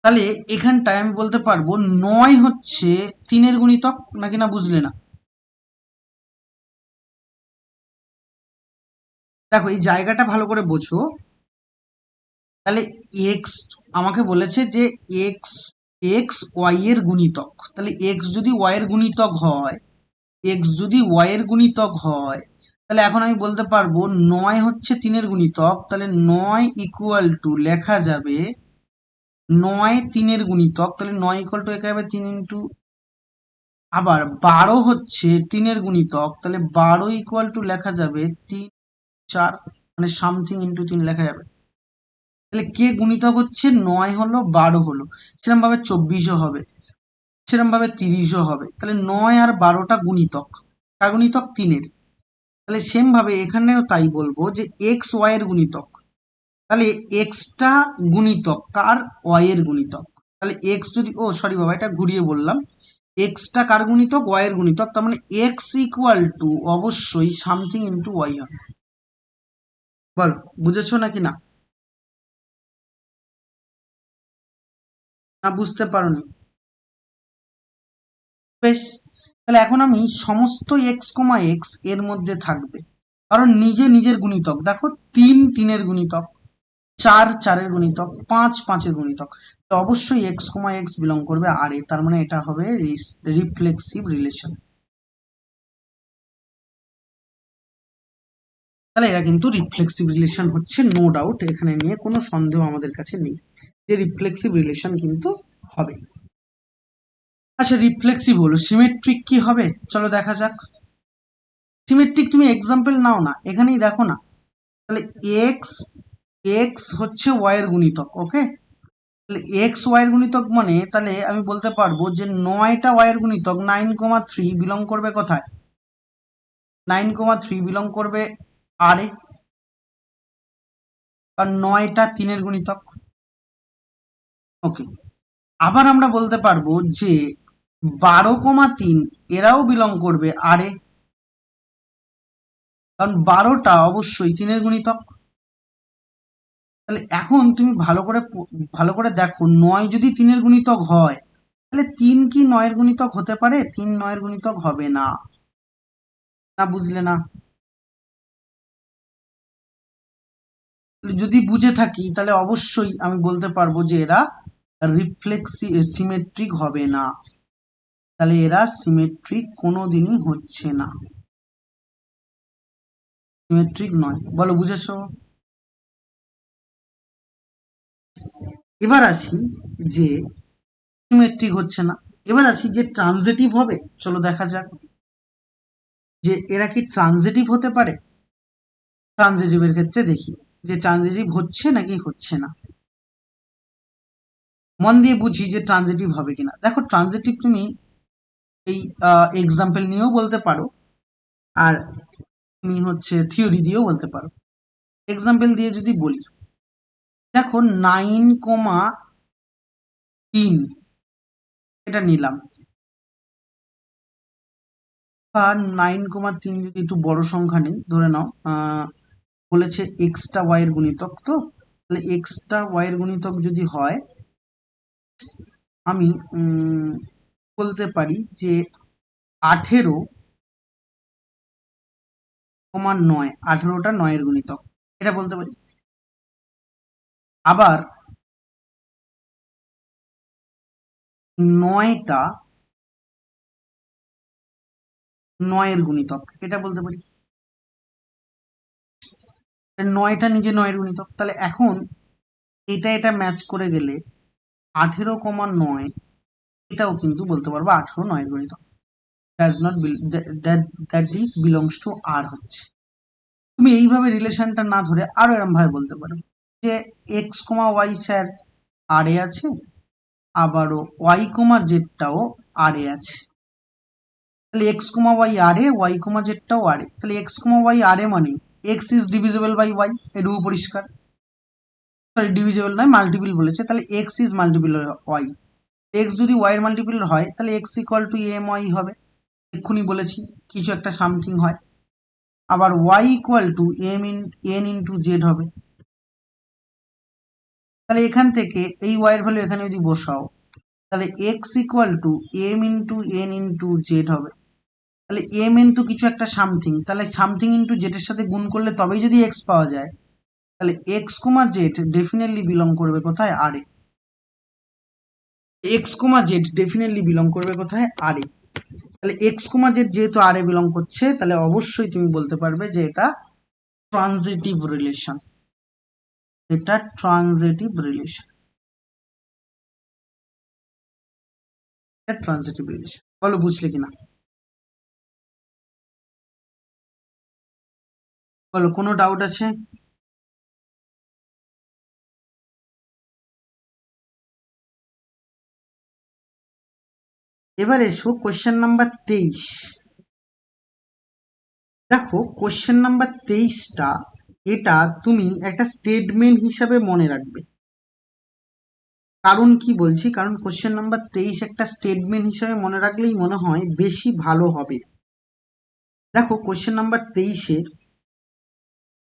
তাহলে এখানটায় আমি বলতে পারবো 9 হচ্ছে 3-এর গুণিতক, নাকি না বুঝলে না? দেখো এই জায়গাটা ভালো করে বোঝো। তাহলে এক্স আমাকে বলেছে যে এক্স এক্স ওয়াই এর গুণিতক, তাহলে এক্স যদি ওয়াই এর গুণিতক হয়, এক্স যদি ওয়াই এর গুণিতক হয়, তাহলে এখন আমি বলতে পারবো 9 হচ্ছে 3-এর গুণিতক, তাহলে 9 ইকুয়াল টু লেখা যাবে 9 3-এর গুণিতক, তাহলে 9 ইকুয়াল টু লেখা যাবে 3 ইন্টু, আবার 12 হচ্ছে 3-এর গুণিতক, তাহলে 12 ইকুয়াল টু লেখা যাবে 3 4, মানে সামথিং ইন্টু 3 লেখা যাবে। তাহলে কে গুণিতক হচ্ছে, 9 হলো 12 হলো, সেরকম ভাবে 24ও হবে, সেরকম ভাবে 30ও হবে। তাহলে 9 আর 12টা গুণিতক, কার গুণিতক, 3-এর। তাহলে সেম ভাবে এখানেও তাই বলবো যে এক্স ওয়াই এর গুণিতক, তাহলে এক্সটা গুণিতক কার, ওয়াই এর গুণিতক। তাহলে এক্স যদি, ও সরি বাবা, এটা ঘুরিয়ে বললাম, এক্সটা কার গুণিতক, ওয়াই এর গুণিতক, তার মানে এক্স ইকুয়াল টু অবশ্যই সামথিং ইন্টু ওয়াই হবে। বল, বুঝেছো নাকি না? না বুঝতে পারোনি? বেশ, তাহলে এখন আমি সমস্ত এক্স কমা এক্স এর মধ্যে থাকবে, কারণ নিজে নিজের গুণিতক দেখো, 3 3-এর গুণিতক, 4 4-এর গুণিতক, 5 5-এর গুণিতক, তো অবশ্যই এক্স কমা এক্স বিলং করবে আর এ, তার মানে এটা হবে রিফ্লেক্সিভ রিলেশন। তাহলে এরা কিন্তু রিফ্লেক্সিভ রিলেশন হচ্ছে, নো ডাউট, এখানে নিয়ে কোনো সন্দেহ আমাদের কাছে নেই যে রিফ্লেক্সিভ রিলেশন কিন্তু হবে। আচ্ছা, রিফ্লেক্সিভ হলো, সিমেট্রিক কি হবে চলো দেখা যাক। সিমেট্রিক তুমি এক্সাম্পল নাও না, এখানেই দেখো না, তাহলে এক্স এক্স হচ্ছে ওয়াই এর গুণিতক, ওকে। তাহলে এক্স ওয়াই এর গুণিতক মানে, তাহলে আমি বলতে পারবো যে 9টা ওয়াই এর গুণিতক 9,3 বিলং করবে কোথায়, 9,3 বিলং করবে আর এ, কারণ 9টা 3-এর গুণিতক, ওকে। আবার আমরা বলতে পারবো যে 12,3 এরাও বিলং করবে আর এ, কারণ 12টা অবশ্যই 3-এর গুণিতক। তাহলে এখন তুমি ভালো করে দেখো, 9 যদি 3-এর গুণিতক হয়, তাহলে 3 কি 9-এর গুণিতক হতে পারে, 3 9-এর গুণিতক হবে না, না বুঝলে না? যদি বুঝে থাকি তাহলে অবশ্যই আমি বলতে পারবো যে এরা সিমেট্রিক হবে না, তাহলে এরা সিমেট্রিক কোনোদিনই হচ্ছে না, সিমেট্রিক নয়। বলো, বুঝেছো? এবার আসি যে সিমেট্রিক হচ্ছে না, এবার আসি যে ট্রানজিটিভ হবে, চলো দেখা যাক যে এরা কি ট্রানজিটিভ হতে পারে। ট্রানজিটিভের ক্ষেত্রে দেখি যে ট্রানজিটিভ হচ্ছে নাকি হচ্ছে না, মন দিয়ে বুঝি যে ট্রানজিটিভ হবে কিনা। দেখো, ট্রানজিটিভ তুমি এই এক্সাম্পল নিয়েও বলতে পারো, আর তুমি হচ্ছে থিওরি দিয়েও বলতে পারো। এক্সাম্পল দিয়ে যদি বলি, দেখো 9,3 এটা নিলাম, বা 9,3 যদি একটু বড় সংখ্যা নেই, ধরে নাও বলেছে এক্সটা ওয়াই এর গুণিতক, তো তাহলে এক্সটা ওয়াই এর গুণিতক যদি হয়, আমি বলতে পারি যে 18,9, 18টা 9-এর গুণিতক, এটা বলতে পারি। আবার 9টা 9-এর গুণিতক, এটা বলতে পারি। 9টা নিজে 9-এর গুণিতক, তাহলে এখন এটা ম্যাচ করে গেলে 18,9 এটাও কিন্তু বলতে পারবো 18 9-এর গুণিতক, does not that is belongs to R হচ্ছে। তুমি এইভাবে রিলেশনটা না ধরে আরো এরম ভাবে বলতে পারো যে x comma y sir R এ আছে, আবারও ওয়াই কমা জেডটাও আর এ আছে, তাহলে এক্স কমা ওয়াই আর এ, ওয়াই কমা জেডটাও আর এ, তাহলে এক্স কমা ওয়াই আর এ মানে x is divisible by y, এটুকু পরিষ্কার। সরি, ডিভিজিবল নয়, মাল্টিপল বলেছে, তাহলে x is multiple y, x যদি ওয়াই এর মাল্টিপল হয় তাহলে x equal to m y হবে, এক্ষুনি বলেছি কিছু একটা সামথিং হয়। আবার y equal to n into z হবে, তাহলে এখান থেকে এই ওয়াই এর ভ্যালু এখানে যদি বসাও, তাহলে x equal to m into n into z হবে, তাহলে এম ইন্টু কিছু একটা সামথিং, তাহলে সামথিং ইন্টু জেড এর সাথে গুণ করলে তবেই যদি এক্স পাওয়া যায়, তাহলে এক্স কমা জেড ডেফিনেটলি বিলং করবে কোথায়, আর এ। এক্স কমা জেড ডেফিনেটলি বিলং করবে কোথায়, আর এ। তাহলে এক্স কমা জেড যেহেতু আর এ বিলং করছে, তাহলে অবশ্যই তুমি বলতে পারবে যে এটা ট্রানজিটিভ রিলেশন। এটা ট্রানজিটিভ রিলেশন, এটা ট্রানজিটিভ রিলেশন। বলো বুঝলে কিনা, বলো কোনো ডাউট আছে? এবার এসো কোশ্চেন নাম্বার 23। দেখো কোশ্চেন নাম্বার 23টা, এটা তুমি একটা স্টেটমেন্ট হিসাবে মনে রাখবে। কারণ কি বলছি, কারণ কোশ্চেন নাম্বার 23 একটা স্টেটমেন্ট হিসাবে মনে রাখলেই মনে হয় বেশি ভালো হবে। দেখো কোশ্চেন নাম্বার 23-এর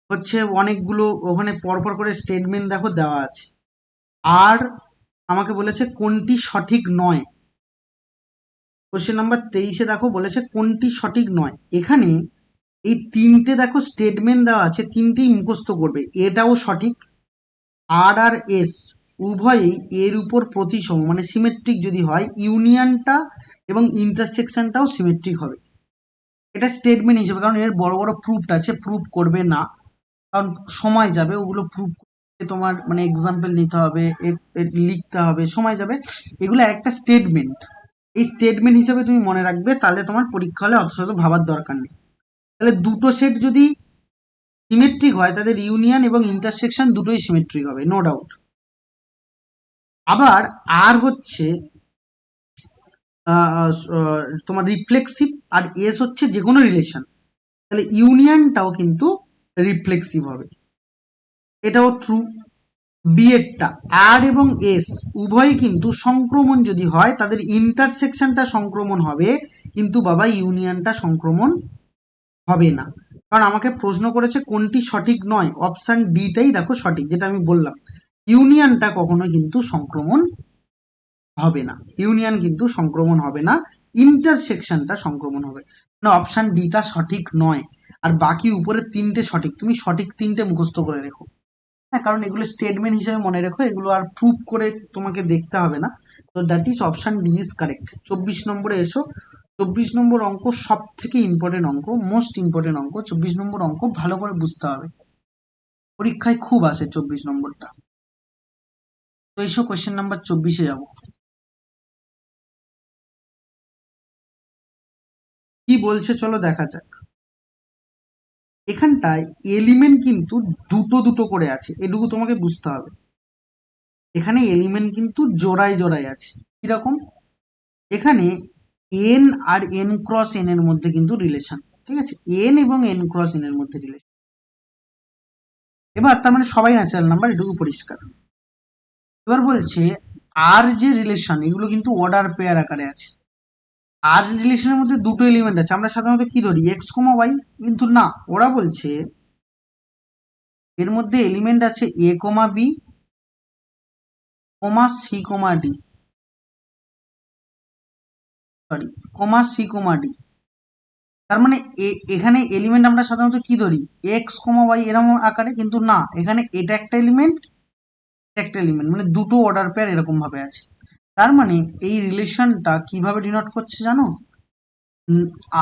হচ্ছে অনেকগুলো ওখানে পরপর করে স্টেটমেন্ট দেখো দেওয়া আছে, আর আমাকে বলেছে কোনটি সঠিক নয়। কোশ্চেন নাম্বার 23-এ দেখো বলেছে কোনটি সঠিক নয়। এখানে এই তিনটে দেখো স্টেটমেন্ট দেওয়া আছে, তিনটেই মুখস্থ করবে। এটাও সঠিক, আর এস উভয়ই এর উপর প্রতিসম মানে সিমেট্রিক যদি হয়, ইউনিয়নটা এবং ইন্টারসেকশনটাও সিমেট্রিক হবে। এটা স্টেটমেন্ট হিসেবে, কারণ এর বড় বড় প্রুফ আছে, প্রুফ করবে না, কারণ সময় যাবে ওগুলো প্রুফ করতে, তোমার মানে এক্সাম্পল নিতে হবে, লিখতে হবে, সময় যাবে। এগুলো একটা স্টেটমেন্ট, এই স্টেটমেন্ট হিসেবে তুমি মনে রাখবে, তাহলে তোমার পরীক্ষা হলে অত শত ভাবার দরকার নেই। তাহলে দুটো সেট যদি সিমেট্রিক হয়, তাদের ইউনিয়ন এবং ইন্টারসেকশন দুটোই সিমেট্রিক হবে, নো ডাউট। আবার আর হচ্ছে তোমার রিফ্লেক্সিভ, আর এস হচ্ছে যে কোনো রিলেশন, তাহলে ইউনিয়নটাও কিন্তু রিফ্লেক্সিভ হবে, এটাও ট্রু। বিয়েরটা আর এবং এস উভয়ই কিন্তু সংক্রমণ যদি হয়, তাদের ইন্টারসেকশনটা সংক্রমণ হবে, কিন্তু বাবা ইউনিয়নটা সংক্রমণ হবে না। কারণ আমাকে প্রশ্ন করেছে কোনটি সঠিক নয়, অপশান ডিটাই দেখো সঠিক, যেটা আমি বললাম, ইউনিয়নটা কখনো কিন্তু সংক্রমণ হবে না, ইউনিয়ন কিন্তু সংক্রমণ হবে না, ইন্টারসেকশনটা সংক্রমণ হবে। না, অপশান ডিটা সঠিক নয়, আর বাকি উপরের তিনটে সঠিক। তুমি সঠিক তিনটে মুখস্থ করে রেখো, হ্যাঁ, কারণ এগুলো স্টেটমেন্ট হিসেবে মনে রেখো, এগুলো আর প্রুভ করে তোমাকে দেখতে হবে না। তো that is option D is correct. 24 নম্বরে এসো। 24 নম্বর অঙ্ক সব থেকে ইম্পর্টেন্ট অঙ্ক, মোস্ট ইম্পর্টেন্ট অঙ্ক। 24 নম্বর অঙ্ক ভালো করে বুঝতে হবে, পরীক্ষায় খুব আসে 24 নম্বরটা। তো এসো কোয়েশ্চেন নাম্বার 24-এ যাবো। কি বলছে চলো দেখা যাক। এখানটায় এলিমেন্ট কিন্তু দুটো দুটো করে আছে, এটুকু তোমাকে বুঝতে হবে। এখানে এলিমেন্ট কিন্তু জোড়ায় জোড়ায় আছে। কিরকম, এখানে এন আর এন ক্রস এন এর মধ্যে কিন্তু রিলেশন, ঠিক আছে, এন এবং এন ক্রস এন এর মধ্যে রিলেশন। এবার তার মানে সবাই ন্যাচারাল নাম্বার, এটুকু পরিষ্কার। এবার বলছে আর যে রিলেশন, এগুলো কিন্তু অর্ডার পেয়ার আকারে আছে। আর রিলেশনের মধ্যে দুটো এলিমেন্ট আছে, আমরা সাধারণত কি ধরি, এক্স কমা ওয়াই, কিন্তু না, ওরা বলছে এর মধ্যে এলিমেন্ট আছে এ comma B comma c comma D, sorry, কমা সি কমা ডি। তার মানে এখানে এলিমেন্ট আমরা সাধারণত কি ধরি, এক্স কমা ওয়াই এরকম আকারে, কিন্তু না, এখানে এটা একটা এলিমেন্ট, একটা এলিমেন্ট, মানে দুটো অর্ডার পেয়ার এরকম ভাবে আছে। তার মানে এই রিলেশনটা কিভাবে ডিনোট করছে জানো,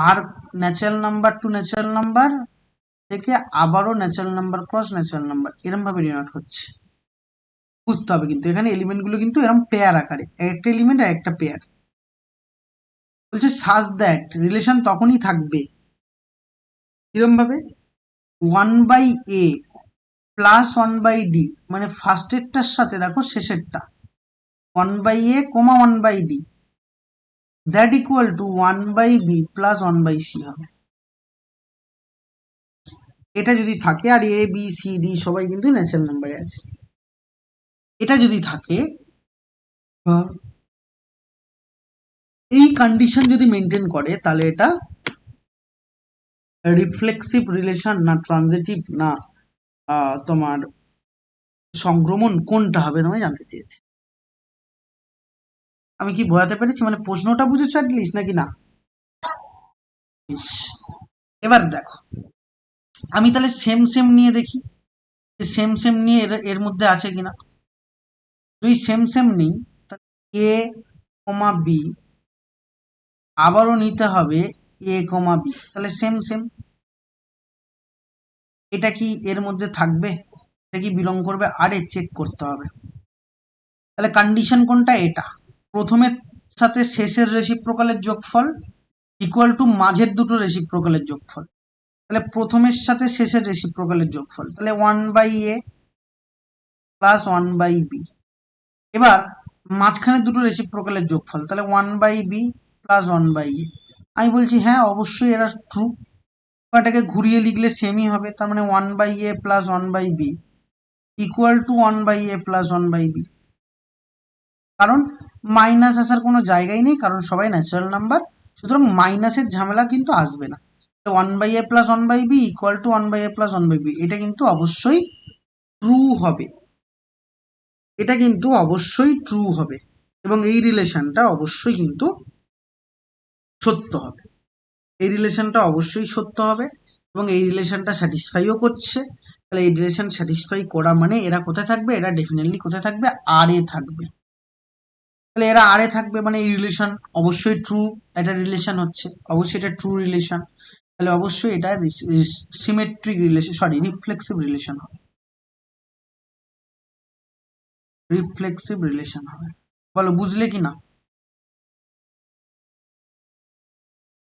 আর natural number to natural number থেকে আবারও natural number cross natural number, এরকম ভাবে ডিনোট হচ্ছে। বুঝতে হবে কিন্তু এখানে এলিমেন্টগুলো কিন্তু এরকম পেয়ার আকারে, একটা এলিমেন্ট আর একটা পেয়ার। বলছে সাজ দ্যাট রিলেশন তখনই থাকবে কিরম ভাবে, 1/a প্লাস 1/d, মানে ফার্স্টেরটার সাথে দেখো শেষেরটা 1/a comma 1/d, that equal two 1/b plus 1/c হবে। এটা যদি থাকে, আর এ বি সি ডি সবাই কিন্তু ন্যাচারাল নাম্বারে আছে, এটা যদি থাকে, এই কন্ডিশন যদি মেনটেন করে, তাহলে এটা রিফ্লেক্সিভ রিলেশন না ট্রানজিটিভ না তোমার সংক্রমণ, কোনটা হবে তোমায় জানতে চেয়েছি। আমি কি বোঝাতে পেরেছি, মানে প্রশ্নটা বুঝেছো অ্যাটলিস্ট নাকি না? ইস, এবার দেখো আমি তাহলে সেম সেম নিয়ে দেখি, সেম সেম নিয়ে এর এর মধ্যে আছে কিনা। যদি সেম সেম নেই, এ কমা বি, আবারও নিতে হবে এ কমা বি, তাহলে সেম সেম। এটা কি এর মধ্যে থাকবে? এটা কি বিলং করবে আরে? চেক করতে হবে। তাহলে কন্ডিশন কোনটা? এটা প্রথমের সাথে শেষের রেসিপ্রোকালের যোগফল ইকুয়াল টু মাঝের দুটো রেসিপ্রোকালের যোগফল। তাহলে প্রথমের সাথে শেষের রেসিপ্রোকালের যোগফল, তাহলে 1/a প্লাস 1/b। এবার মাঝখানে দুটো রেসিপ্রোকালের যোগফল, তাহলে 1/b প্লাস 1/a। আমি বলছি হ্যাঁ অবশ্যই এরা ট্রু। এটাকে ঘুরিয়ে লিখলে সেমই হবে, তার মানে 1/a plus 1/b equal to 1/a plus 1/b। কারণ মাইনাস আসার কোনো জায়গাই নেই, কারণ সবাই ন্যাচারাল নাম্বার, সুতরাং মাইনাসের ঝামেলা কিন্তু আসবে না। 1/a plus 1/b equal to 1/a plus 1/b, এটা কিন্তু অবশ্যই ট্রু হবে। এটা কিন্তু অবশ্যই ট্রু হবে এবং এই রিলেশনটা অবশ্যই কিন্তু সত্য হবে। এই রিলেশনটা অবশ্যই সত্য হবে এবং এই রিলেশনটা স্যাটিসফাইও করছে। তাহলে এই রিলেশন স্যাটিসফাই করা মানে এরা কোথায় থাকবে? এরা ডেফিনেটলি কোথায় থাকবে? আর এ থাকবে। তাহলে এরা আর এ থাকবে মানে এই রিলেশন অবশ্যই ট্রু। একটা রিলেশন হচ্ছে, অবশ্যই এটা ট্রু রিলেশন। তাহলে অবশ্যই এটা symmetric relation, sorry reflexive relation হবে। রিফ্লেক্সিভ রিলেশন হবে। বলো বুঝলে কি না?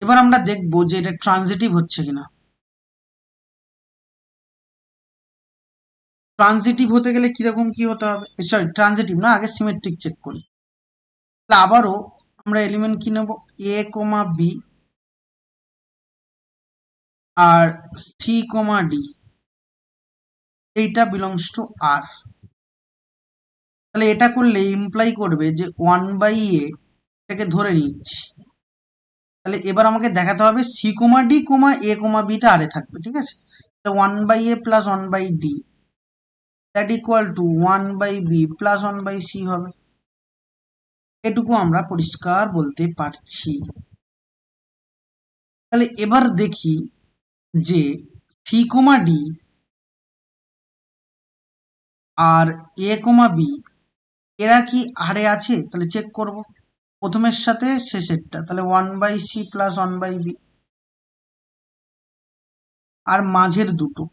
এবার আমরা দেখবো যে এটা ট্রানজিটিভ হচ্ছে কিনা। ট্রানজিটিভ হতে গেলে কিরকম কি হতে হবে? সরি ট্রানজিটিভ না, আগে সিমেট্রিক চেক করি। তাহলে আবারও আমরা এলিমেন্ট কি নেব? এ কমা বি আর সি কমা ডি, এইটা বিলংস টু আর। তাহলে এটা করলে ইমপ্লাই করবে যে 1/a এটাকে ধরে নিচ্ছি। তাহলে এবার আমাকে দেখাতে হবে সি কমা ডি কমা এ কমা বিটা আরে থাকবে, ঠিক আছে? তাহলে 1/a plus 1/d that equal two 1/b plus 1/c হবে। এটুকু আমরা পরিষ্কার বলতে পারছি। তাহলে এবার দেখি যে সি কমা ডি আর এ কমা বি এরা কি আরে আছে? তাহলে চেক করব প্রথমের সাথে শেষেরটা, তাহলে 1/c প্লাস 1/b। আর মাঝের দুটো,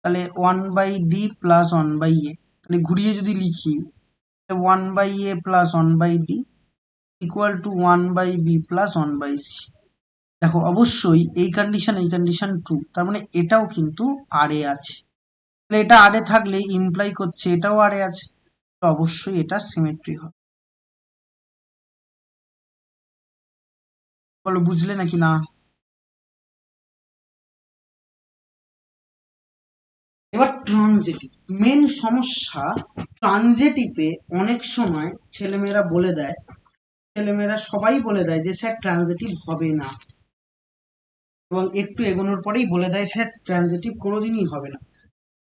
তাহলে 1/d প্লাস 1/a। তাহলে ঘুরিয়ে যদি লিখি 1/a plus 1/d equal to 1/b plus 1/c। দেখো অবশ্যই এই কন্ডিশন ট্রু, তার মানে এটাও কিন্তু আর এ আছে। তাহলে এটা আর এ থাকলে ইমপ্লাই করছে এটাও আর এ আছে, তো অবশ্যই এটা সিমেট্রিক হবে। বলো বুঝলে নাকি না? এবার ট্রানজিটিভ মেন সমস্যা। ট্রানজিটিভে অনেক সময় ছেলেমেয়েরা বলে দেয়, ছেলেমেয়েরা সবাই বলে দেয় যে স্যার ট্রানজিটিভ হবে না, এবং একটু এগোনোর পরেই বলে দেয় স্যার ট্রানজিটিভ কোনোদিনই হবে না।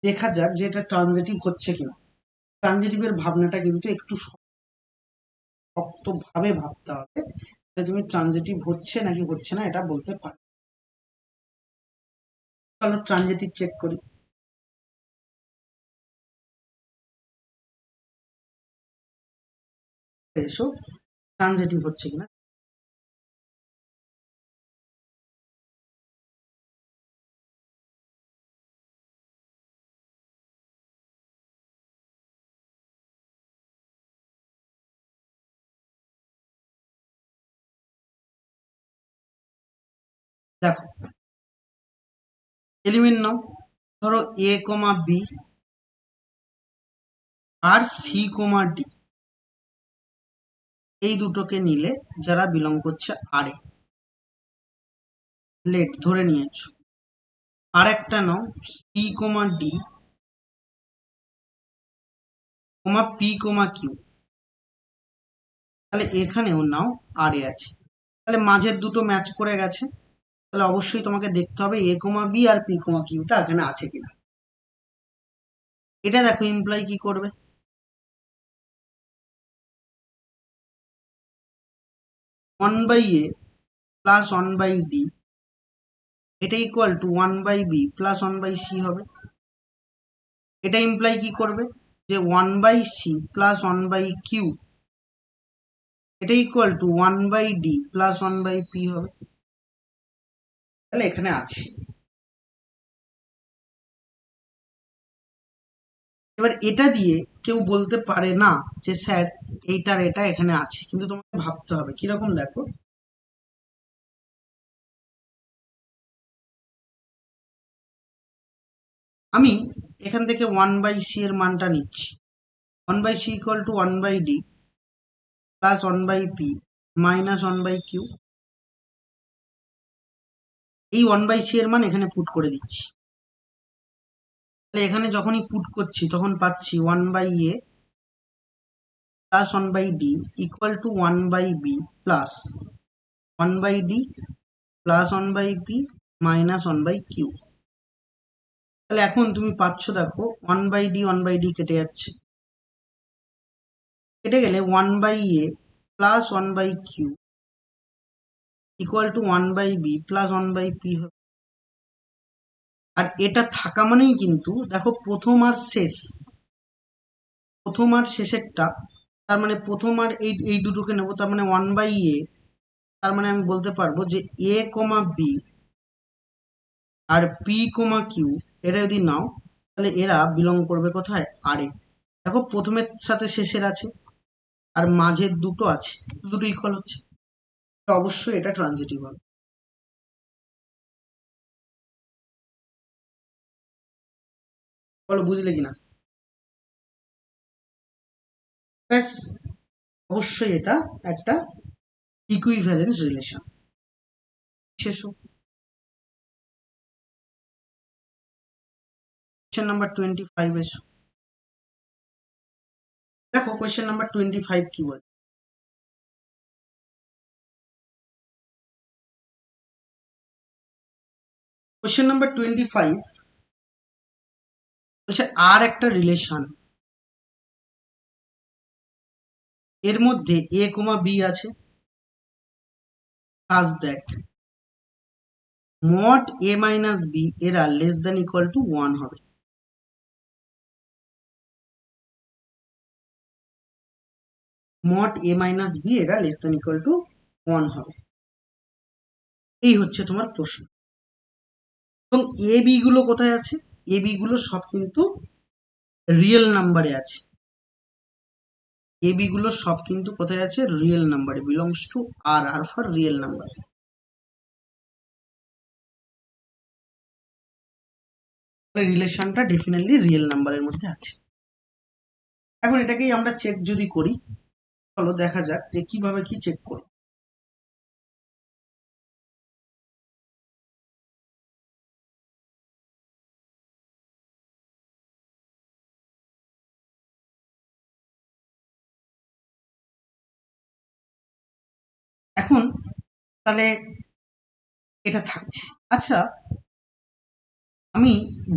দেখা যাক যে এটা ট্রানজিটিভ হচ্ছে কিনা। ট্রানজিটিভের ভাবনাটা কিন্তু একটু শক্তভাবে ভাবতে হবে, তুমি ট্রানজিটিভ হচ্ছে নাকি হচ্ছে না এটা বলতে পারো। চলো ট্রানজিটিভ চেক করি। এসো ট্রানজিটিভ হচ্ছে কিনা। দেখো এলিমেন্ট নাও, ধরো এ কমা বি আর সি কমা ডি, এই দুটোকে নিলে যারা বিলং করছে আর এ, লেট ধরে নিয়েছো। আর একটা নাও সি কমা ডি কমা পি কমা কিউ, তাহলে এখানেও নাও আর এ আছে। তাহলে মাঝের দুটো ম্যাচ করে গেছে, তাহলে অবশ্যই তোমাকে দেখতে হবে এ কমা বি আর পি কমা কিউটা এখানে আছে কিনা। এটা দেখো ইমপ্লাই কি করবে? 1/a প্লাস 1/d এটা equal to 1/b plus 1/c হবে। এটা ইমপ্লাই কি করবে? যে 1/c প্লাস 1/q এটা equal to 1/d plus 1/p হবে। তাহলে এখানে আছে। এবার এটা দিয়ে কেউ বলতে পারে না যে স্যার এইটার এটা এখানে আছে, কিন্তু তোমাকে ভাবতে হবে কিরকম। দেখো, আমি এখান থেকে 1/c এর মানটা নিচ্ছি। 1/c equal to 1/d plus 1/p minus 1/q। এই 1/c এর মান এখানে পুট করে দিচ্ছি। তাহলে এখানে যখনই পুট করছি তখন পাচ্ছি 1/a plus 1/d equal to 1/b plus 1/d plus 1/p minus 1/q। তাহলে এখন তুমি পাচ্ছ, দেখো 1/d 1/d কেটে যাচ্ছে, কেটে গেলে 1/a plus 1/q equal to 1/b plus 1/p হবে। আর এটা থাকা মানেই কিন্তু দেখো প্রথম আর শেষ, প্রথম আর শেষেরটা, তার মানে প্রথম আর এই দুটোকে নেবো, তার মানে 1/a, তার মানে আমি বলতে পারবো যে a comma b R p comma q এটা যদি নাও তাহলে এরা বিলং করবে কোথায়, আর এ। দেখো প্রথমের সাথে শেষের আছে আর মাঝের দুটো আছে, দুটো ইকুয়াল হচ্ছে, অবশ্যই এটা ট্রানজিটিভ হবে। বলো বুঝলে কিনা? ব্যাস, অবশ্যই এটা একটা ইকুইভ্যালেন্স রিলেশন। শেষ হোক। কোয়েশ্চেন নাম্বার 25 এসো। দেখো কোয়েশ্চেন নাম্বার 25 কি বলে। কোয়েশ্চেন নাম্বার 25 বলছে আর একটা রিলেশন, এর মধ্যে a কমা b আছে, such that mod a minus b এরা লেস দ্যান ইকুয়াল টু 1 হবে। mod a মাইনাস b এরা লেস দ্যান ইকুয়াল টু 1 হবে, এই হচ্ছে তোমার প্রশ্ন। এবং এ বি গুলো কোথায় আছে? এ বি গুলো সব কিন্তু রিয়েল নাম্বারে আছে। এ বি গুলো সব কিন্তু কোথায় আছে? রিয়েল নাম্বারে, belongs to R, R for real number. রিলেশনটা ডেফিনেটলি রিয়েল নাম্বারের মধ্যে আছে। এখন এটাকেই আমরা চেক যদি করি, চলো দেখা যাক যে কিভাবে কি চেক করব। এখন তাহলে এটা থাকছে। আচ্ছা, আমি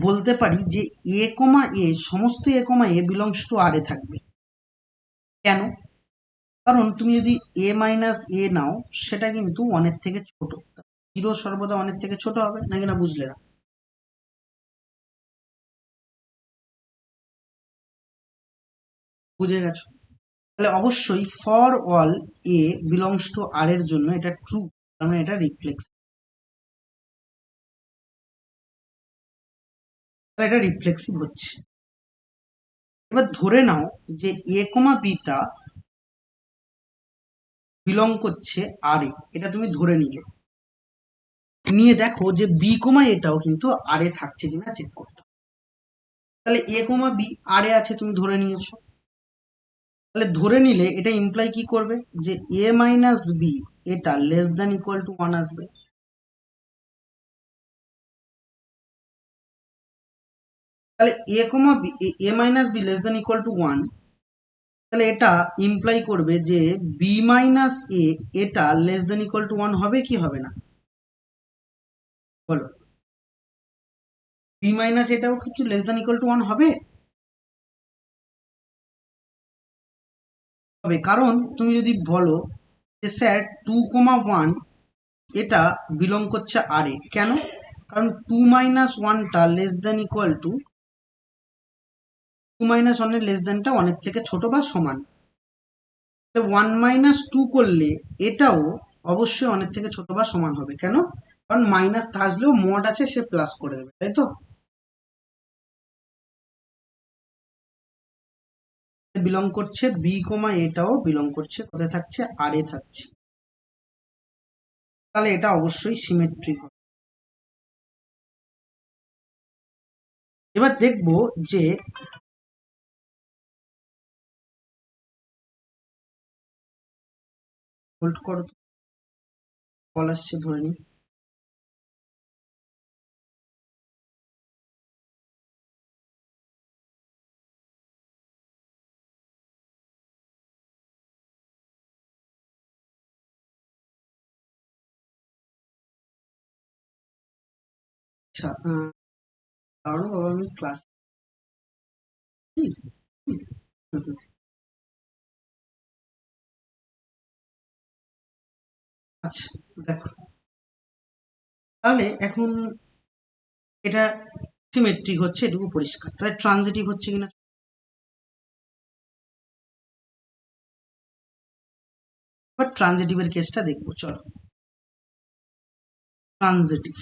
বলতে পারি যে এ কমা এ, সমস্ত এ কমা এ বিলংস টু আর এ থাকবে। কেন? কারণ তুমি যদি এ মাইনাস এ নাও সেটা কিন্তু অনেক থেকে ছোট, জিরো সর্বদা অনেক থেকে ছোট হবে, নাকি না? বুঝলে না? বুঝে গেছো? তাহলে অবশ্যই for all a belongs to R এর জন্য এটা ট্রু, কারণ এটা রিফ্লেক্স, এটা রিফ্লেক্সিভ হচ্ছে। এবার ধরে নাও যে এ কমা বিটা বিলং করছে আর এ, এটা তুমি ধরে নিলে, নিয়ে দেখো যে বি কমা এটাও কিন্তু আর এ থাকছে কিনা চেক করতে। তাহলে এ কমা বি আর এ আছে, তুমি ধরে নিয়েছো। তাহলে ধরে নিলে এটা ইমপ্লাই কি করবে, যে এ মাইনাস বি এটা লেস দ্যান ইকুয়াল টু 1 আসবে। তাহলে a comma b, a minus b less than equal to 1, তাহলে এটা ইমপ্লাই করবে যে বি মাইনাস এ এটা লেস দ্যান ইকুয়াল টু 1 হবে কি হবে না? বলো, বি মাইনাস এটাও কিছু লেস দ্যান ইকুয়াল টু 1 হবে? হবে, কারণ তুমি যদি বলো যে স্যার 2,1 এটা বিলং করছে আর এ, কেন? কারণ 2 - 1টা লেস দ্যান ইকুয়াল টু 2 - 1 এর লেস দ্যানটা অনেক থেকে ছোট বা সমান। ওয়ান মাইনাস টু করলে এটাও অবশ্যই অনেক থেকে ছোট বা সমান হবে। কেন? কারণ মাইনাস আসলেও মড আছে, সে প্লাস করে দেবে, তাই তো? বিলং করছে বি কমা এটাও বিলং করছে কোথায় থাকছে? আর এ থাকছে। তাহলে এটা অবশ্যই সিমেট্রিক হবে। এবার দেখবো যে হোল্ড করো, কল আসছে, ধরে নি। আচ্ছা, কারণ বাবা আমি ক্লাস, আচ্ছা দেখো, তাহলে এখন এটা সিমেট্রিক হচ্ছে, এটুকু পরিষ্কার। তাহলে ট্রানজিটিভ হচ্ছে কিনা, বা ট্রানজিটিভের কেসটা দেখবো, চলো। ট্রানজিটিভ,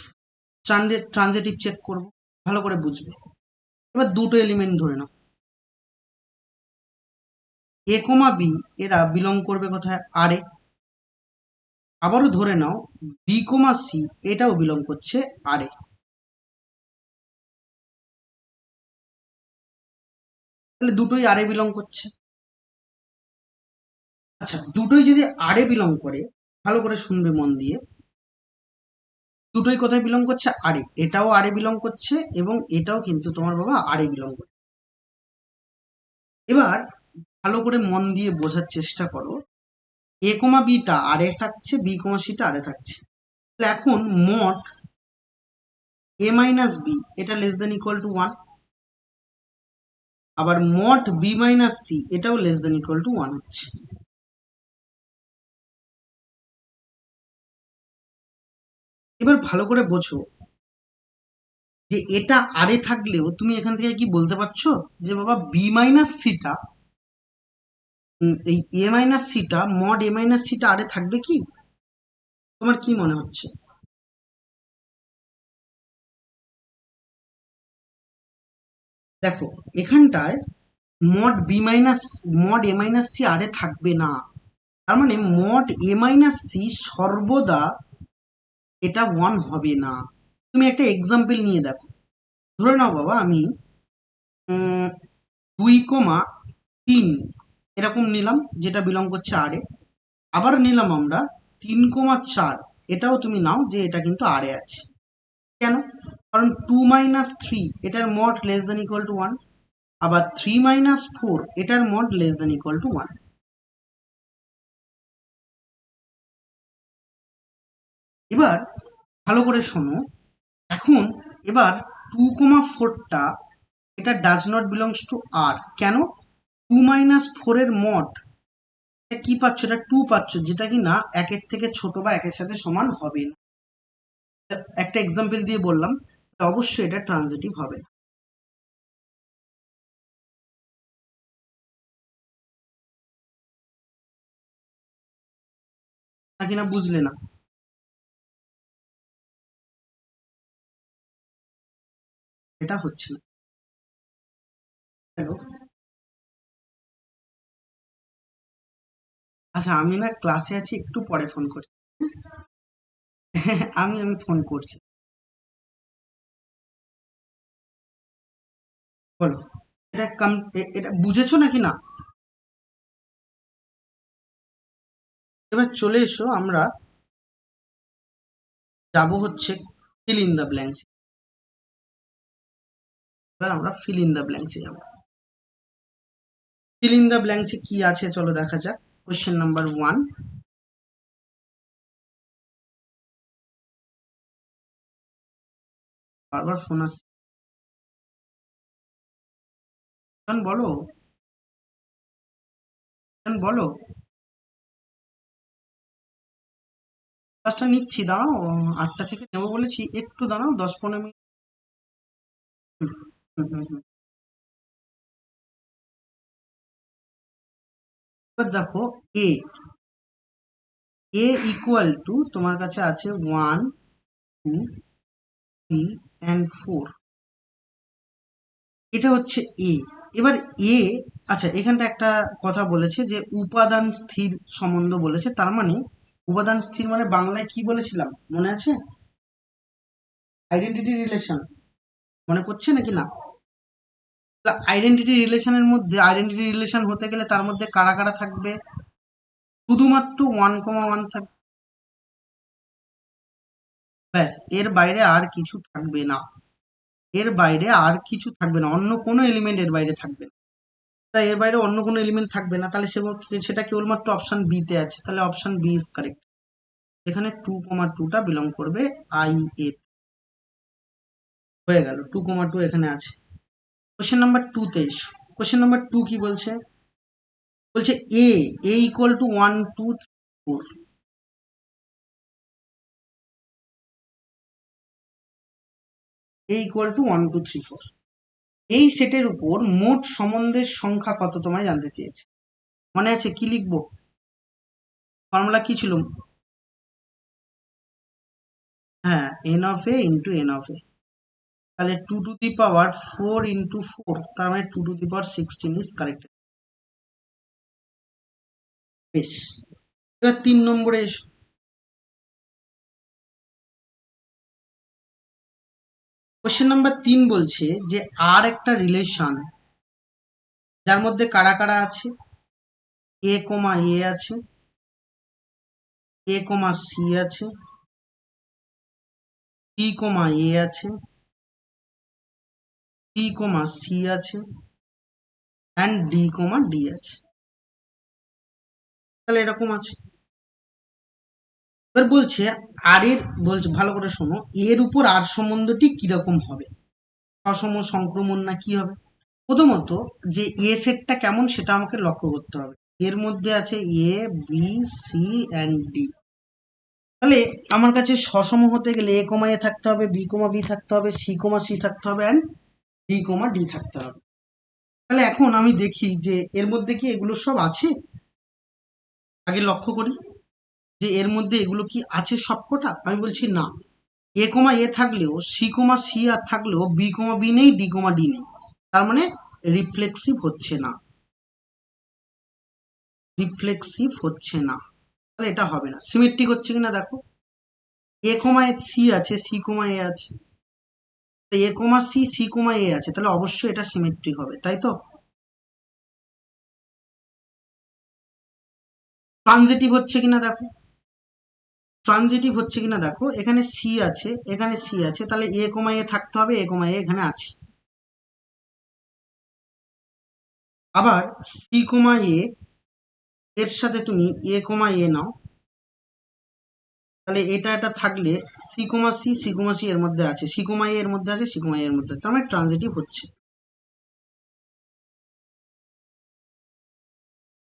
ট্রানজিটিভ চেক করবো, ভালো করে বুঝবে। এবার দুটো এলিমেন্ট ধরে নাও, এ কমা বি, এরা বিলং করবে কোথায়? আর এ। আবারও ধরে নাও বি কমা সি, এটাও বিলং করছে আর এ। তাহলে দুটোই আর এ বিলং করছে। আচ্ছা, দুটোই যদি আর এ বিলং করে, ভালো করে শুনবে মন দিয়ে, দুটোই কোথায় বিলং করছে? আর এ। এটাও আর এ বিলং করছে এবং এটাও কিন্তু তোমার বাবা আর এ বিলং করছে। এবার ভালো করে মন দিয়ে বোঝার চেষ্টা করো, এ কমা বিটা আর এ থাকছে, বি কমা সিটা আর এ থাকছে। তাহলে এখন মড এ মাইনাস বি, এটা less than equal to one. আবার মড বি মাইনাস সি, এটাও less than equal to one হচ্ছে। এবার ভালো করে বোঝো যে এটা আরে থাকলেও তুমি এখান থেকে কি বলতে পারছো যে বাবা বি মাইনাস সিটা, এই এ মাইনাস সিটা, মড এ মাইনাস সিটা আরে থাকবে কি? তোমার কি মনে হচ্ছে? দেখো, এখানটায় মড এ মাইনাস সি আরে থাকবে না। তার মানে মড এ মাইনাস সি সর্বদা এটা ওয়ান হবে না। তুমি একটা এক্সাম্পল নিয়ে দেখো, ধরে নাও বাবা আমি 2,3 এরকম নিলাম, যেটা বিলং করছে আর এ। আবার নিলাম আমরা 3,4, এটাও তুমি নাও যে এটা কিন্তু আর এ আছে। কেন? কারণ 2 - 3 এটার mod less than equal to one. আবার 3 - 4 এটার mod less than equal to one. এবার ভালো করে শোনো, এখন এবার 2,4টা, এটা ডাজ নট বিলংস টু আর। কেন? 2 - 4 এর মড কি পাচ্ছ? এটা 2 পাচ্ছ, যেটা কি না একের থেকে ছোট বা একের সাথে সমান হবে না। একটা এক্সাম্পল দিয়ে বললাম, অবশ্যই এটা ট্রানজিটিভ হবে না। নাকি না বুঝলে না? এটা হচ্ছে না। হ্যালো। আচ্ছা, আমি না ক্লাসে আছি, একটু পরে ফোন করছি। আমি ফোন করছি। বলো, এটা এটা বুঝেছো নাকি না? এবার চলে এসো, আমরা যাব হচ্ছে ফিল ইন দ্য ব্ল্যাঙ্কস। এবার আমরা ফিল ইন দ্য ব্ল্যাঙ্কসে যাব। ফিল ইন দ্য ব্ল্যাঙ্কসে কি আছে চলো দেখা যাক। Question number 1। বারবার ফোন আসছে, বলো, বলো। ক্লাসটা নিচ্ছি, দাঁড়াও। 8টা থেকে নেবো বলেছি, একটু দাঁড়াও, 10-15 মিনিট। হুম, হুম, হুম, হুম। দেখো এ ইকুয়াল টু তোমার কাছে আছে 1 2 3 and 4, এটা হচ্ছে এ। এবার এ, আচ্ছা এখানটা একটা কথা বলেছে যে উপাদান স্থির সম্বন্ধ বলেছে, তার মানে উপাদান স্থির মানে বাংলায় কি বলেছিলাম মনে আছে? আইডেন্টিটি রিলেশন, মনে পড়ছে নাকি না? আইডেন্টিটি রিলেশনের মধ্যে, আইডেন্টিটি রিলেশন হতে গেলে তার মধ্যে কারা কারা থাকবে? শুধুমাত্র 1,1 থাকবে, ব্যাস, এর বাইরে আর কিছু থাকবে না। এর বাইরে আর কিছু থাকবে না, অন্য কোনো এলিমেন্ট এর বাইরে থাকবে না। তাই এর বাইরে অন্য কোনো এলিমেন্ট থাকবে না, তাহলে সেটা কেবলমাত্র অপশন বি তে আছে, তাহলে অপশন বি ইজ কারেক্ট। এখানে 2,2টা বিলং করবে আই এ। হয়ে গেল, 2,2 এখানে আছে। কোশ্চেন নাম্বার 2 তে এসো। কোশ্চেন নাম্বার 2 কি বলছে? বলছে a equal to 1 2 3 4। A equal to 1 2 3 4, এই সেটের উপর মোট সম্বন্ধের সংখ্যা কত তোমায় জানতে চেয়েছে। মনে আছে কি লিখবো? ফর্মুলা কি ছিল? হ্যাঁ, n of a into n of a. তাহলে 2 টু দি পাওয়ার 4 ইন্টু 4, তার মানে 2 to the power 16 is correct. বেশ, এবার 3 নম্বরে এসো। কোশ্চেন নাম্বার 3 বলছে যে আর একটা রিলেশন যার মধ্যে কারা কারা আছে, এ কমা এ আছে, এ কমা সি আছে, বি কমা এ আছে, সি কমা সি আছে, অ্যান্ড ডি কমা ডি আছে। তাহলে এরকম আছে। এবার বলছে আর এর, বলছে ভালো করে শোনো, এর উপর আর সম্বন্ধটি কিরকম হবে, সসম সংক্রমণ না কি হবে? প্রথমত যে এ সেটটা কেমন সেটা আমাকে লক্ষ্য করতে হবে। এর মধ্যে আছে A B C and D. তাহলে আমার কাছে সসম হতে গেলে এ কমা এ থাকতে হবে, বি কমা বি থাকতে হবে, সি কমা সি থাকতে হবে, অ্যান্ড ডি কমা ডি থাকতে হবে। তাহলে এখন আমি দেখি যে এর মধ্যে কি এগুলো সব আছে। আগে লক্ষ্য করি যে এর মধ্যে এগুলো কি আছে সবকটা। আমি বলছি না, এ কমা এ থাকলেও, সি কমা সি আর থাকলেও, বি কমা বি নেই, ডি কমা ডি নেই, তার মানে রিফ্লেক্সিভ হচ্ছে না, রিফ্লেক্সিভ হচ্ছে না। তাহলে এটা হবে না। সিমেট্রিক হচ্ছে কিনা দেখো, এ কমা এ সি আছে, সি কমা এ আছে, এ কমা সি, সি কমা এ আছে, তাহলে অবশ্যই এটা সিমেট্রিক হবে, তাই তো? ট্রানজিটিভ হচ্ছে কিনা দেখো, ট্রানজিটিভ হচ্ছে কিনা দেখো, এখানে সি আছে, এখানে সি আছে, তাহলে এ কমা এ থাকতে হবে, এ কমা এ এখানে আছে। আবার সি কমা এ এর সাথে তুমি এ কমা এ নাও, তাহলে এটা থাকলে c comma C, c comma C এর মধ্যে আছে, সি কমা এ এর মধ্যে আছে, সি কমা এ এর মধ্যে আছে, তার মানে ট্রানজিটিভ হচ্ছে,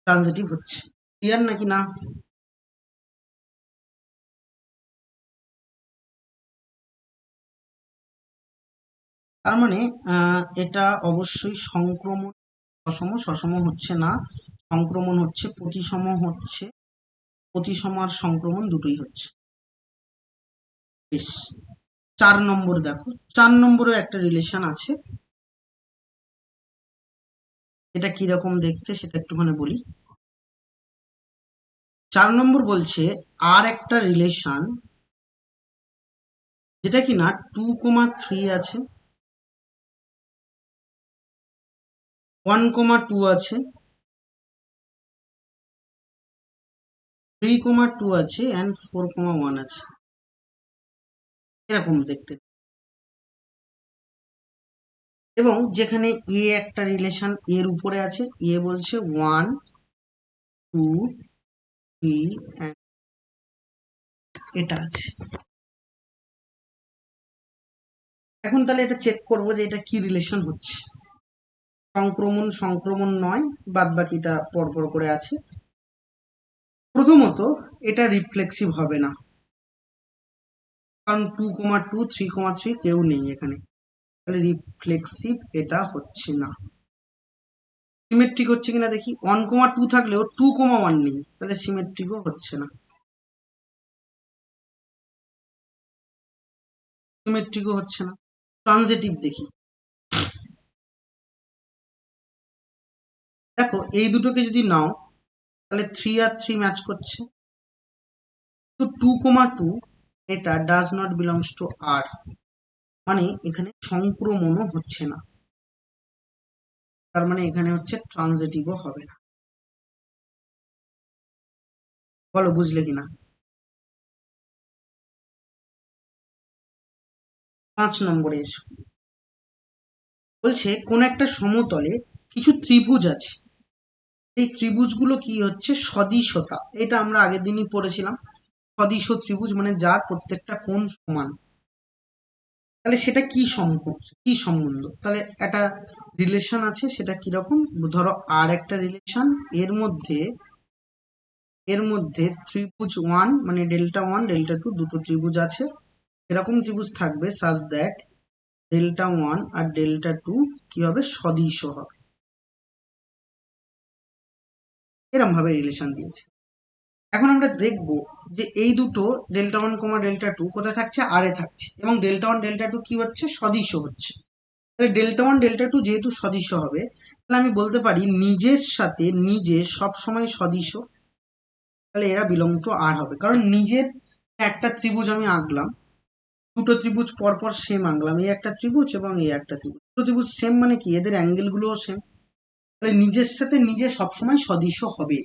ট্রানজিটিভ হচ্ছে। ক্লিয়ার নাকি না? তার মানে এটা অবশ্যই সংক্রমণ, সসম, সসম হচ্ছে না, সংক্রমণ হচ্ছে, প্রতিসম হচ্ছে, প্রতিসম আর সংক্রমণ দুটোই হচ্ছে। বেশ, 4 নম্বর দেখো, 4 নম্বরে একটা রিলেশন আছে, এটা কিরকম দেখতে সেটা একটুখানি বলি। 4 নম্বর বলছে আর একটা রিলেশন যেটা কিনা 2,3 আছে, 1,2 আছে, 3,2 আছে, অ্যান্ড 4,1 আছে, এরকম দেখতে। এবং যেখানে এ একটা রিলেশন এর উপরে আছে, এ বলছে 1 2 3 এটা আছে। এখন তাহলে এটা চেক করবো যে এটা কি রিলেশন হচ্ছে, সংক্রমণ সংক্রমণ নয়, বাদ বাকিটা পরপর করে আছে। প্রথমত এটা রিফ্লেক্সিভ হবে না, কারণ 2,2 3,3 কেউ নেই এখানে, তাহলে রিফ্লেক্সিভ এটা হচ্ছে না। সিমেট্রিক হচ্ছে কিনা দেখি। 1,2 থাকলেও 2,1 নেই, তাহলে সিমেট্রিকও হচ্ছে না, সিমেট্রিকও হচ্ছে না। ট্রানজিটিভ দেখি। দেখো এই দুটোকে যদি নাও তাহলে 3 আর 3 ম্যাচ করছে, তো 2,2 এটা does not belongs to R, মানে এখানে সংক্রমণও হচ্ছে না, তার মানে এখানে হচ্ছে ট্রানজিটিভও হবে না। বলো বুঝলে কিনা। 5 নম্বরে এসো। বলছে কোন একটা সমতলে কিছু ত্রিভুজ আছে, এই ত্রিভুজগুলো কি হচ্ছে সদিশতা, এটা আমরা আগের দিনই পড়েছিলাম। সদিশ ত্রিভুজ মানে যার প্রত্যেকটা কোণ সমান। তাহলে সেটা কি সম্বন্ধ, তাহলে একটা রিলেশন আছে, সেটা কিরকম, ধরো আর একটা রিলেশন, এর মধ্যে ত্রিভুজ 1 মানে ডেল্টা 1 ডেল্টা 2 দুটো ত্রিভুজ আছে, এরকম ত্রিভুজ থাকবে সাজ দ্যাট ডেল্টা 1 আর ডেল্টা 2 কি হবে, সদিশ হবে। এরম ভাবে রিলেশন দিয়েছে। এখন আমরা দেখব যে এই দুটো ডেল্টা 1 ডেল্টা 2 কোথায় থাকছে, আর এ থাকছে, এবং ডেল্টা 1 ডেল্টা 2 কি হচ্ছে, সদিশ হচ্ছে। তাহলে ডেল্টা 1 ডেল্টা 2 যেহেতু সদিশ হবে, তাহলে আমি বলতে পারি নিজের সাথে নিজে সব সময় সদিশ, তাহলে এরা বিলং টু আর হবে। কারণ নিজের একটা ত্রিভুজ আমি আঁকলাম, দুটো ত্রিভুজ পরপর সেম আঁকলাম, এই একটা ত্রিভুজ এবং এই একটা ত্রিভুজ, দুটো ত্রিভুজ সেম মানে কি, এদের অ্যাঙ্গেল গুলোও সেম, তাহলে নিজের সাথে নিজে সবসময় সদৃশ হবে,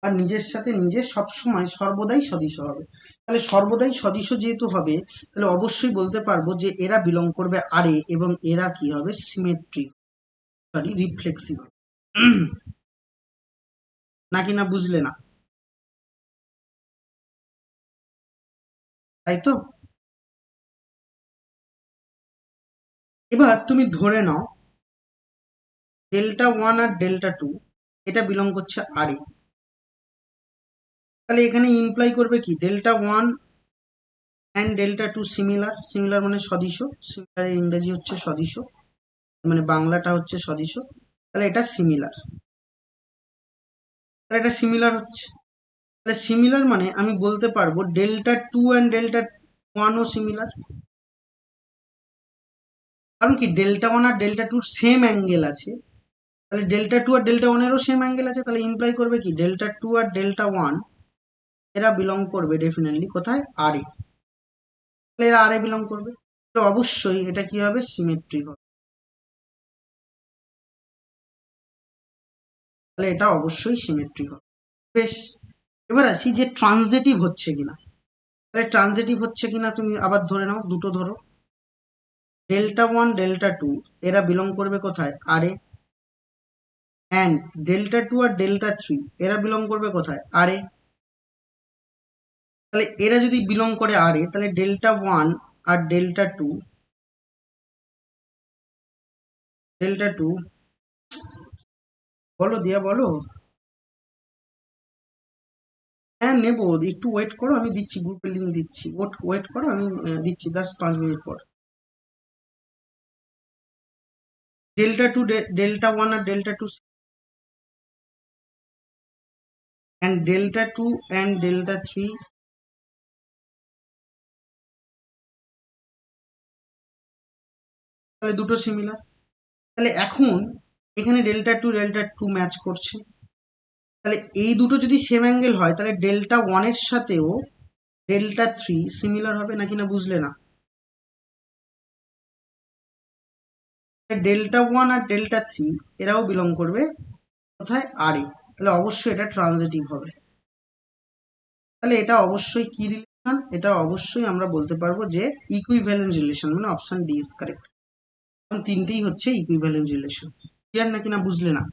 আর নিজের সাথে নিজে সবসময় সর্বদাই সদৃশ হবে। তাহলে সর্বদাই সদৃশ যেহেতু হবে, তাহলে অবশ্যই বলতে পারবো যে এরা বিলং করবে আরে, এবং এরা কি হবে, সিমেট্রিক, সরি রিফ্লেক্সিভ হবে। নাকি না বুঝলে না, তাই তো। এবার তুমি ধরে নাও ডেল্টা 1 আর ডেল্টা 2 এটা বিলং করছে আরে, তাহলে এখানে ইমপ্লাই করবে কি, delta 1 and delta 2 similar, similar মানে সদৃশ, সিমিলার ইংরেজি হচ্ছে সদৃশ, মানে বাংলাটা হচ্ছে সদৃশ, তাহলে এটা সিমিলার, তাহলে এটা সিমিলার হচ্ছে। তাহলে সিমিলার মানে আমি বলতে পারবো ডেল্টা 2 অ্যান্ড ডেল্টা 1ও সিমিলার, কারণ কি ডেল্টা 1 আর ডেল্টা 2 সেম অ্যাঙ্গেল আছে, তাহলে ডেল্টা 2 আর ডেল্টা 1এরও সেম অ্যাঙ্গেল আছে, তাহলে ইমপ্লাই করবে কি ডেল্টা 2 আর ডেল্টা 1 এরা বিলং করবে ডেফিনেটলি কোথায়, আর এ, তাহলে এরা আর এ বিলং করবে, তো অবশ্যই এটা কি হবে, সিমেট্রিক হবে, তাহলে এটা অবশ্যই সিমেট্রিক হবে। বেশ, এবার আসি যে ট্রানজিটিভ হচ্ছে কিনা, তাহলে ট্রানজিটিভ হচ্ছে কিনা তুমি আবার ধরে নাও, দুটো ধরো, ডেল্টা 1 ডেল্টা 2 এরা বিলং করবে কোথায়, আর এ, অ্যান্ড ডেল্টা 2 আর ডেল্টা 3 এরা বিলং করবে কোথায়, আর এ, তাহলে এরা যদি বিলং করে আর এ, তাহলে ডেল্টা 1 আর ডেল্টা 2 বলো দিয়া বলো। হ্যাঁ নেবো, একটু ওয়েট করো, আমি দিচ্ছি, গ্রুপে লিঙ্ক দিচ্ছি, ওয়েট করো, আমি দিচ্ছি 10-5 মিনিট পর। ডেল্টা 2 ডেল্টা 1 আর delta 2 and delta 2 and delta 3, তাহলে দুটো সিমিলার। তাহলে এখন এখানে ডেল্টা 2 ম্যাচ করছে, তাহলে এই দুটো যদি সেম অ্যাঙ্গেল হয়, তাহলে ডেল্টা 1 এর সাথেও ডেল্টা 3 সিমিলার হবে, নাকি না বুঝলে না। ডেল্টা 1 আর ডেল্টা 3 এরাও বিলং করবে কোথায়, আর এ, তাহলে অবশ্যই এটা ট্রানজিটিভ হবে। তাহলে এটা অবশ্যই কি রিলেশন, এটা অবশ্যই আমরা বলতে পারবো যে ইকুইভ্যালেন্স রিলেশন, মানে অপশন ডি ইজ কারেক্ট, কারণ তিনটেই হচ্ছে ইকুইভ্যালেন্স রিলেশন। ক্লিয়ার নাকি না বুঝলে না।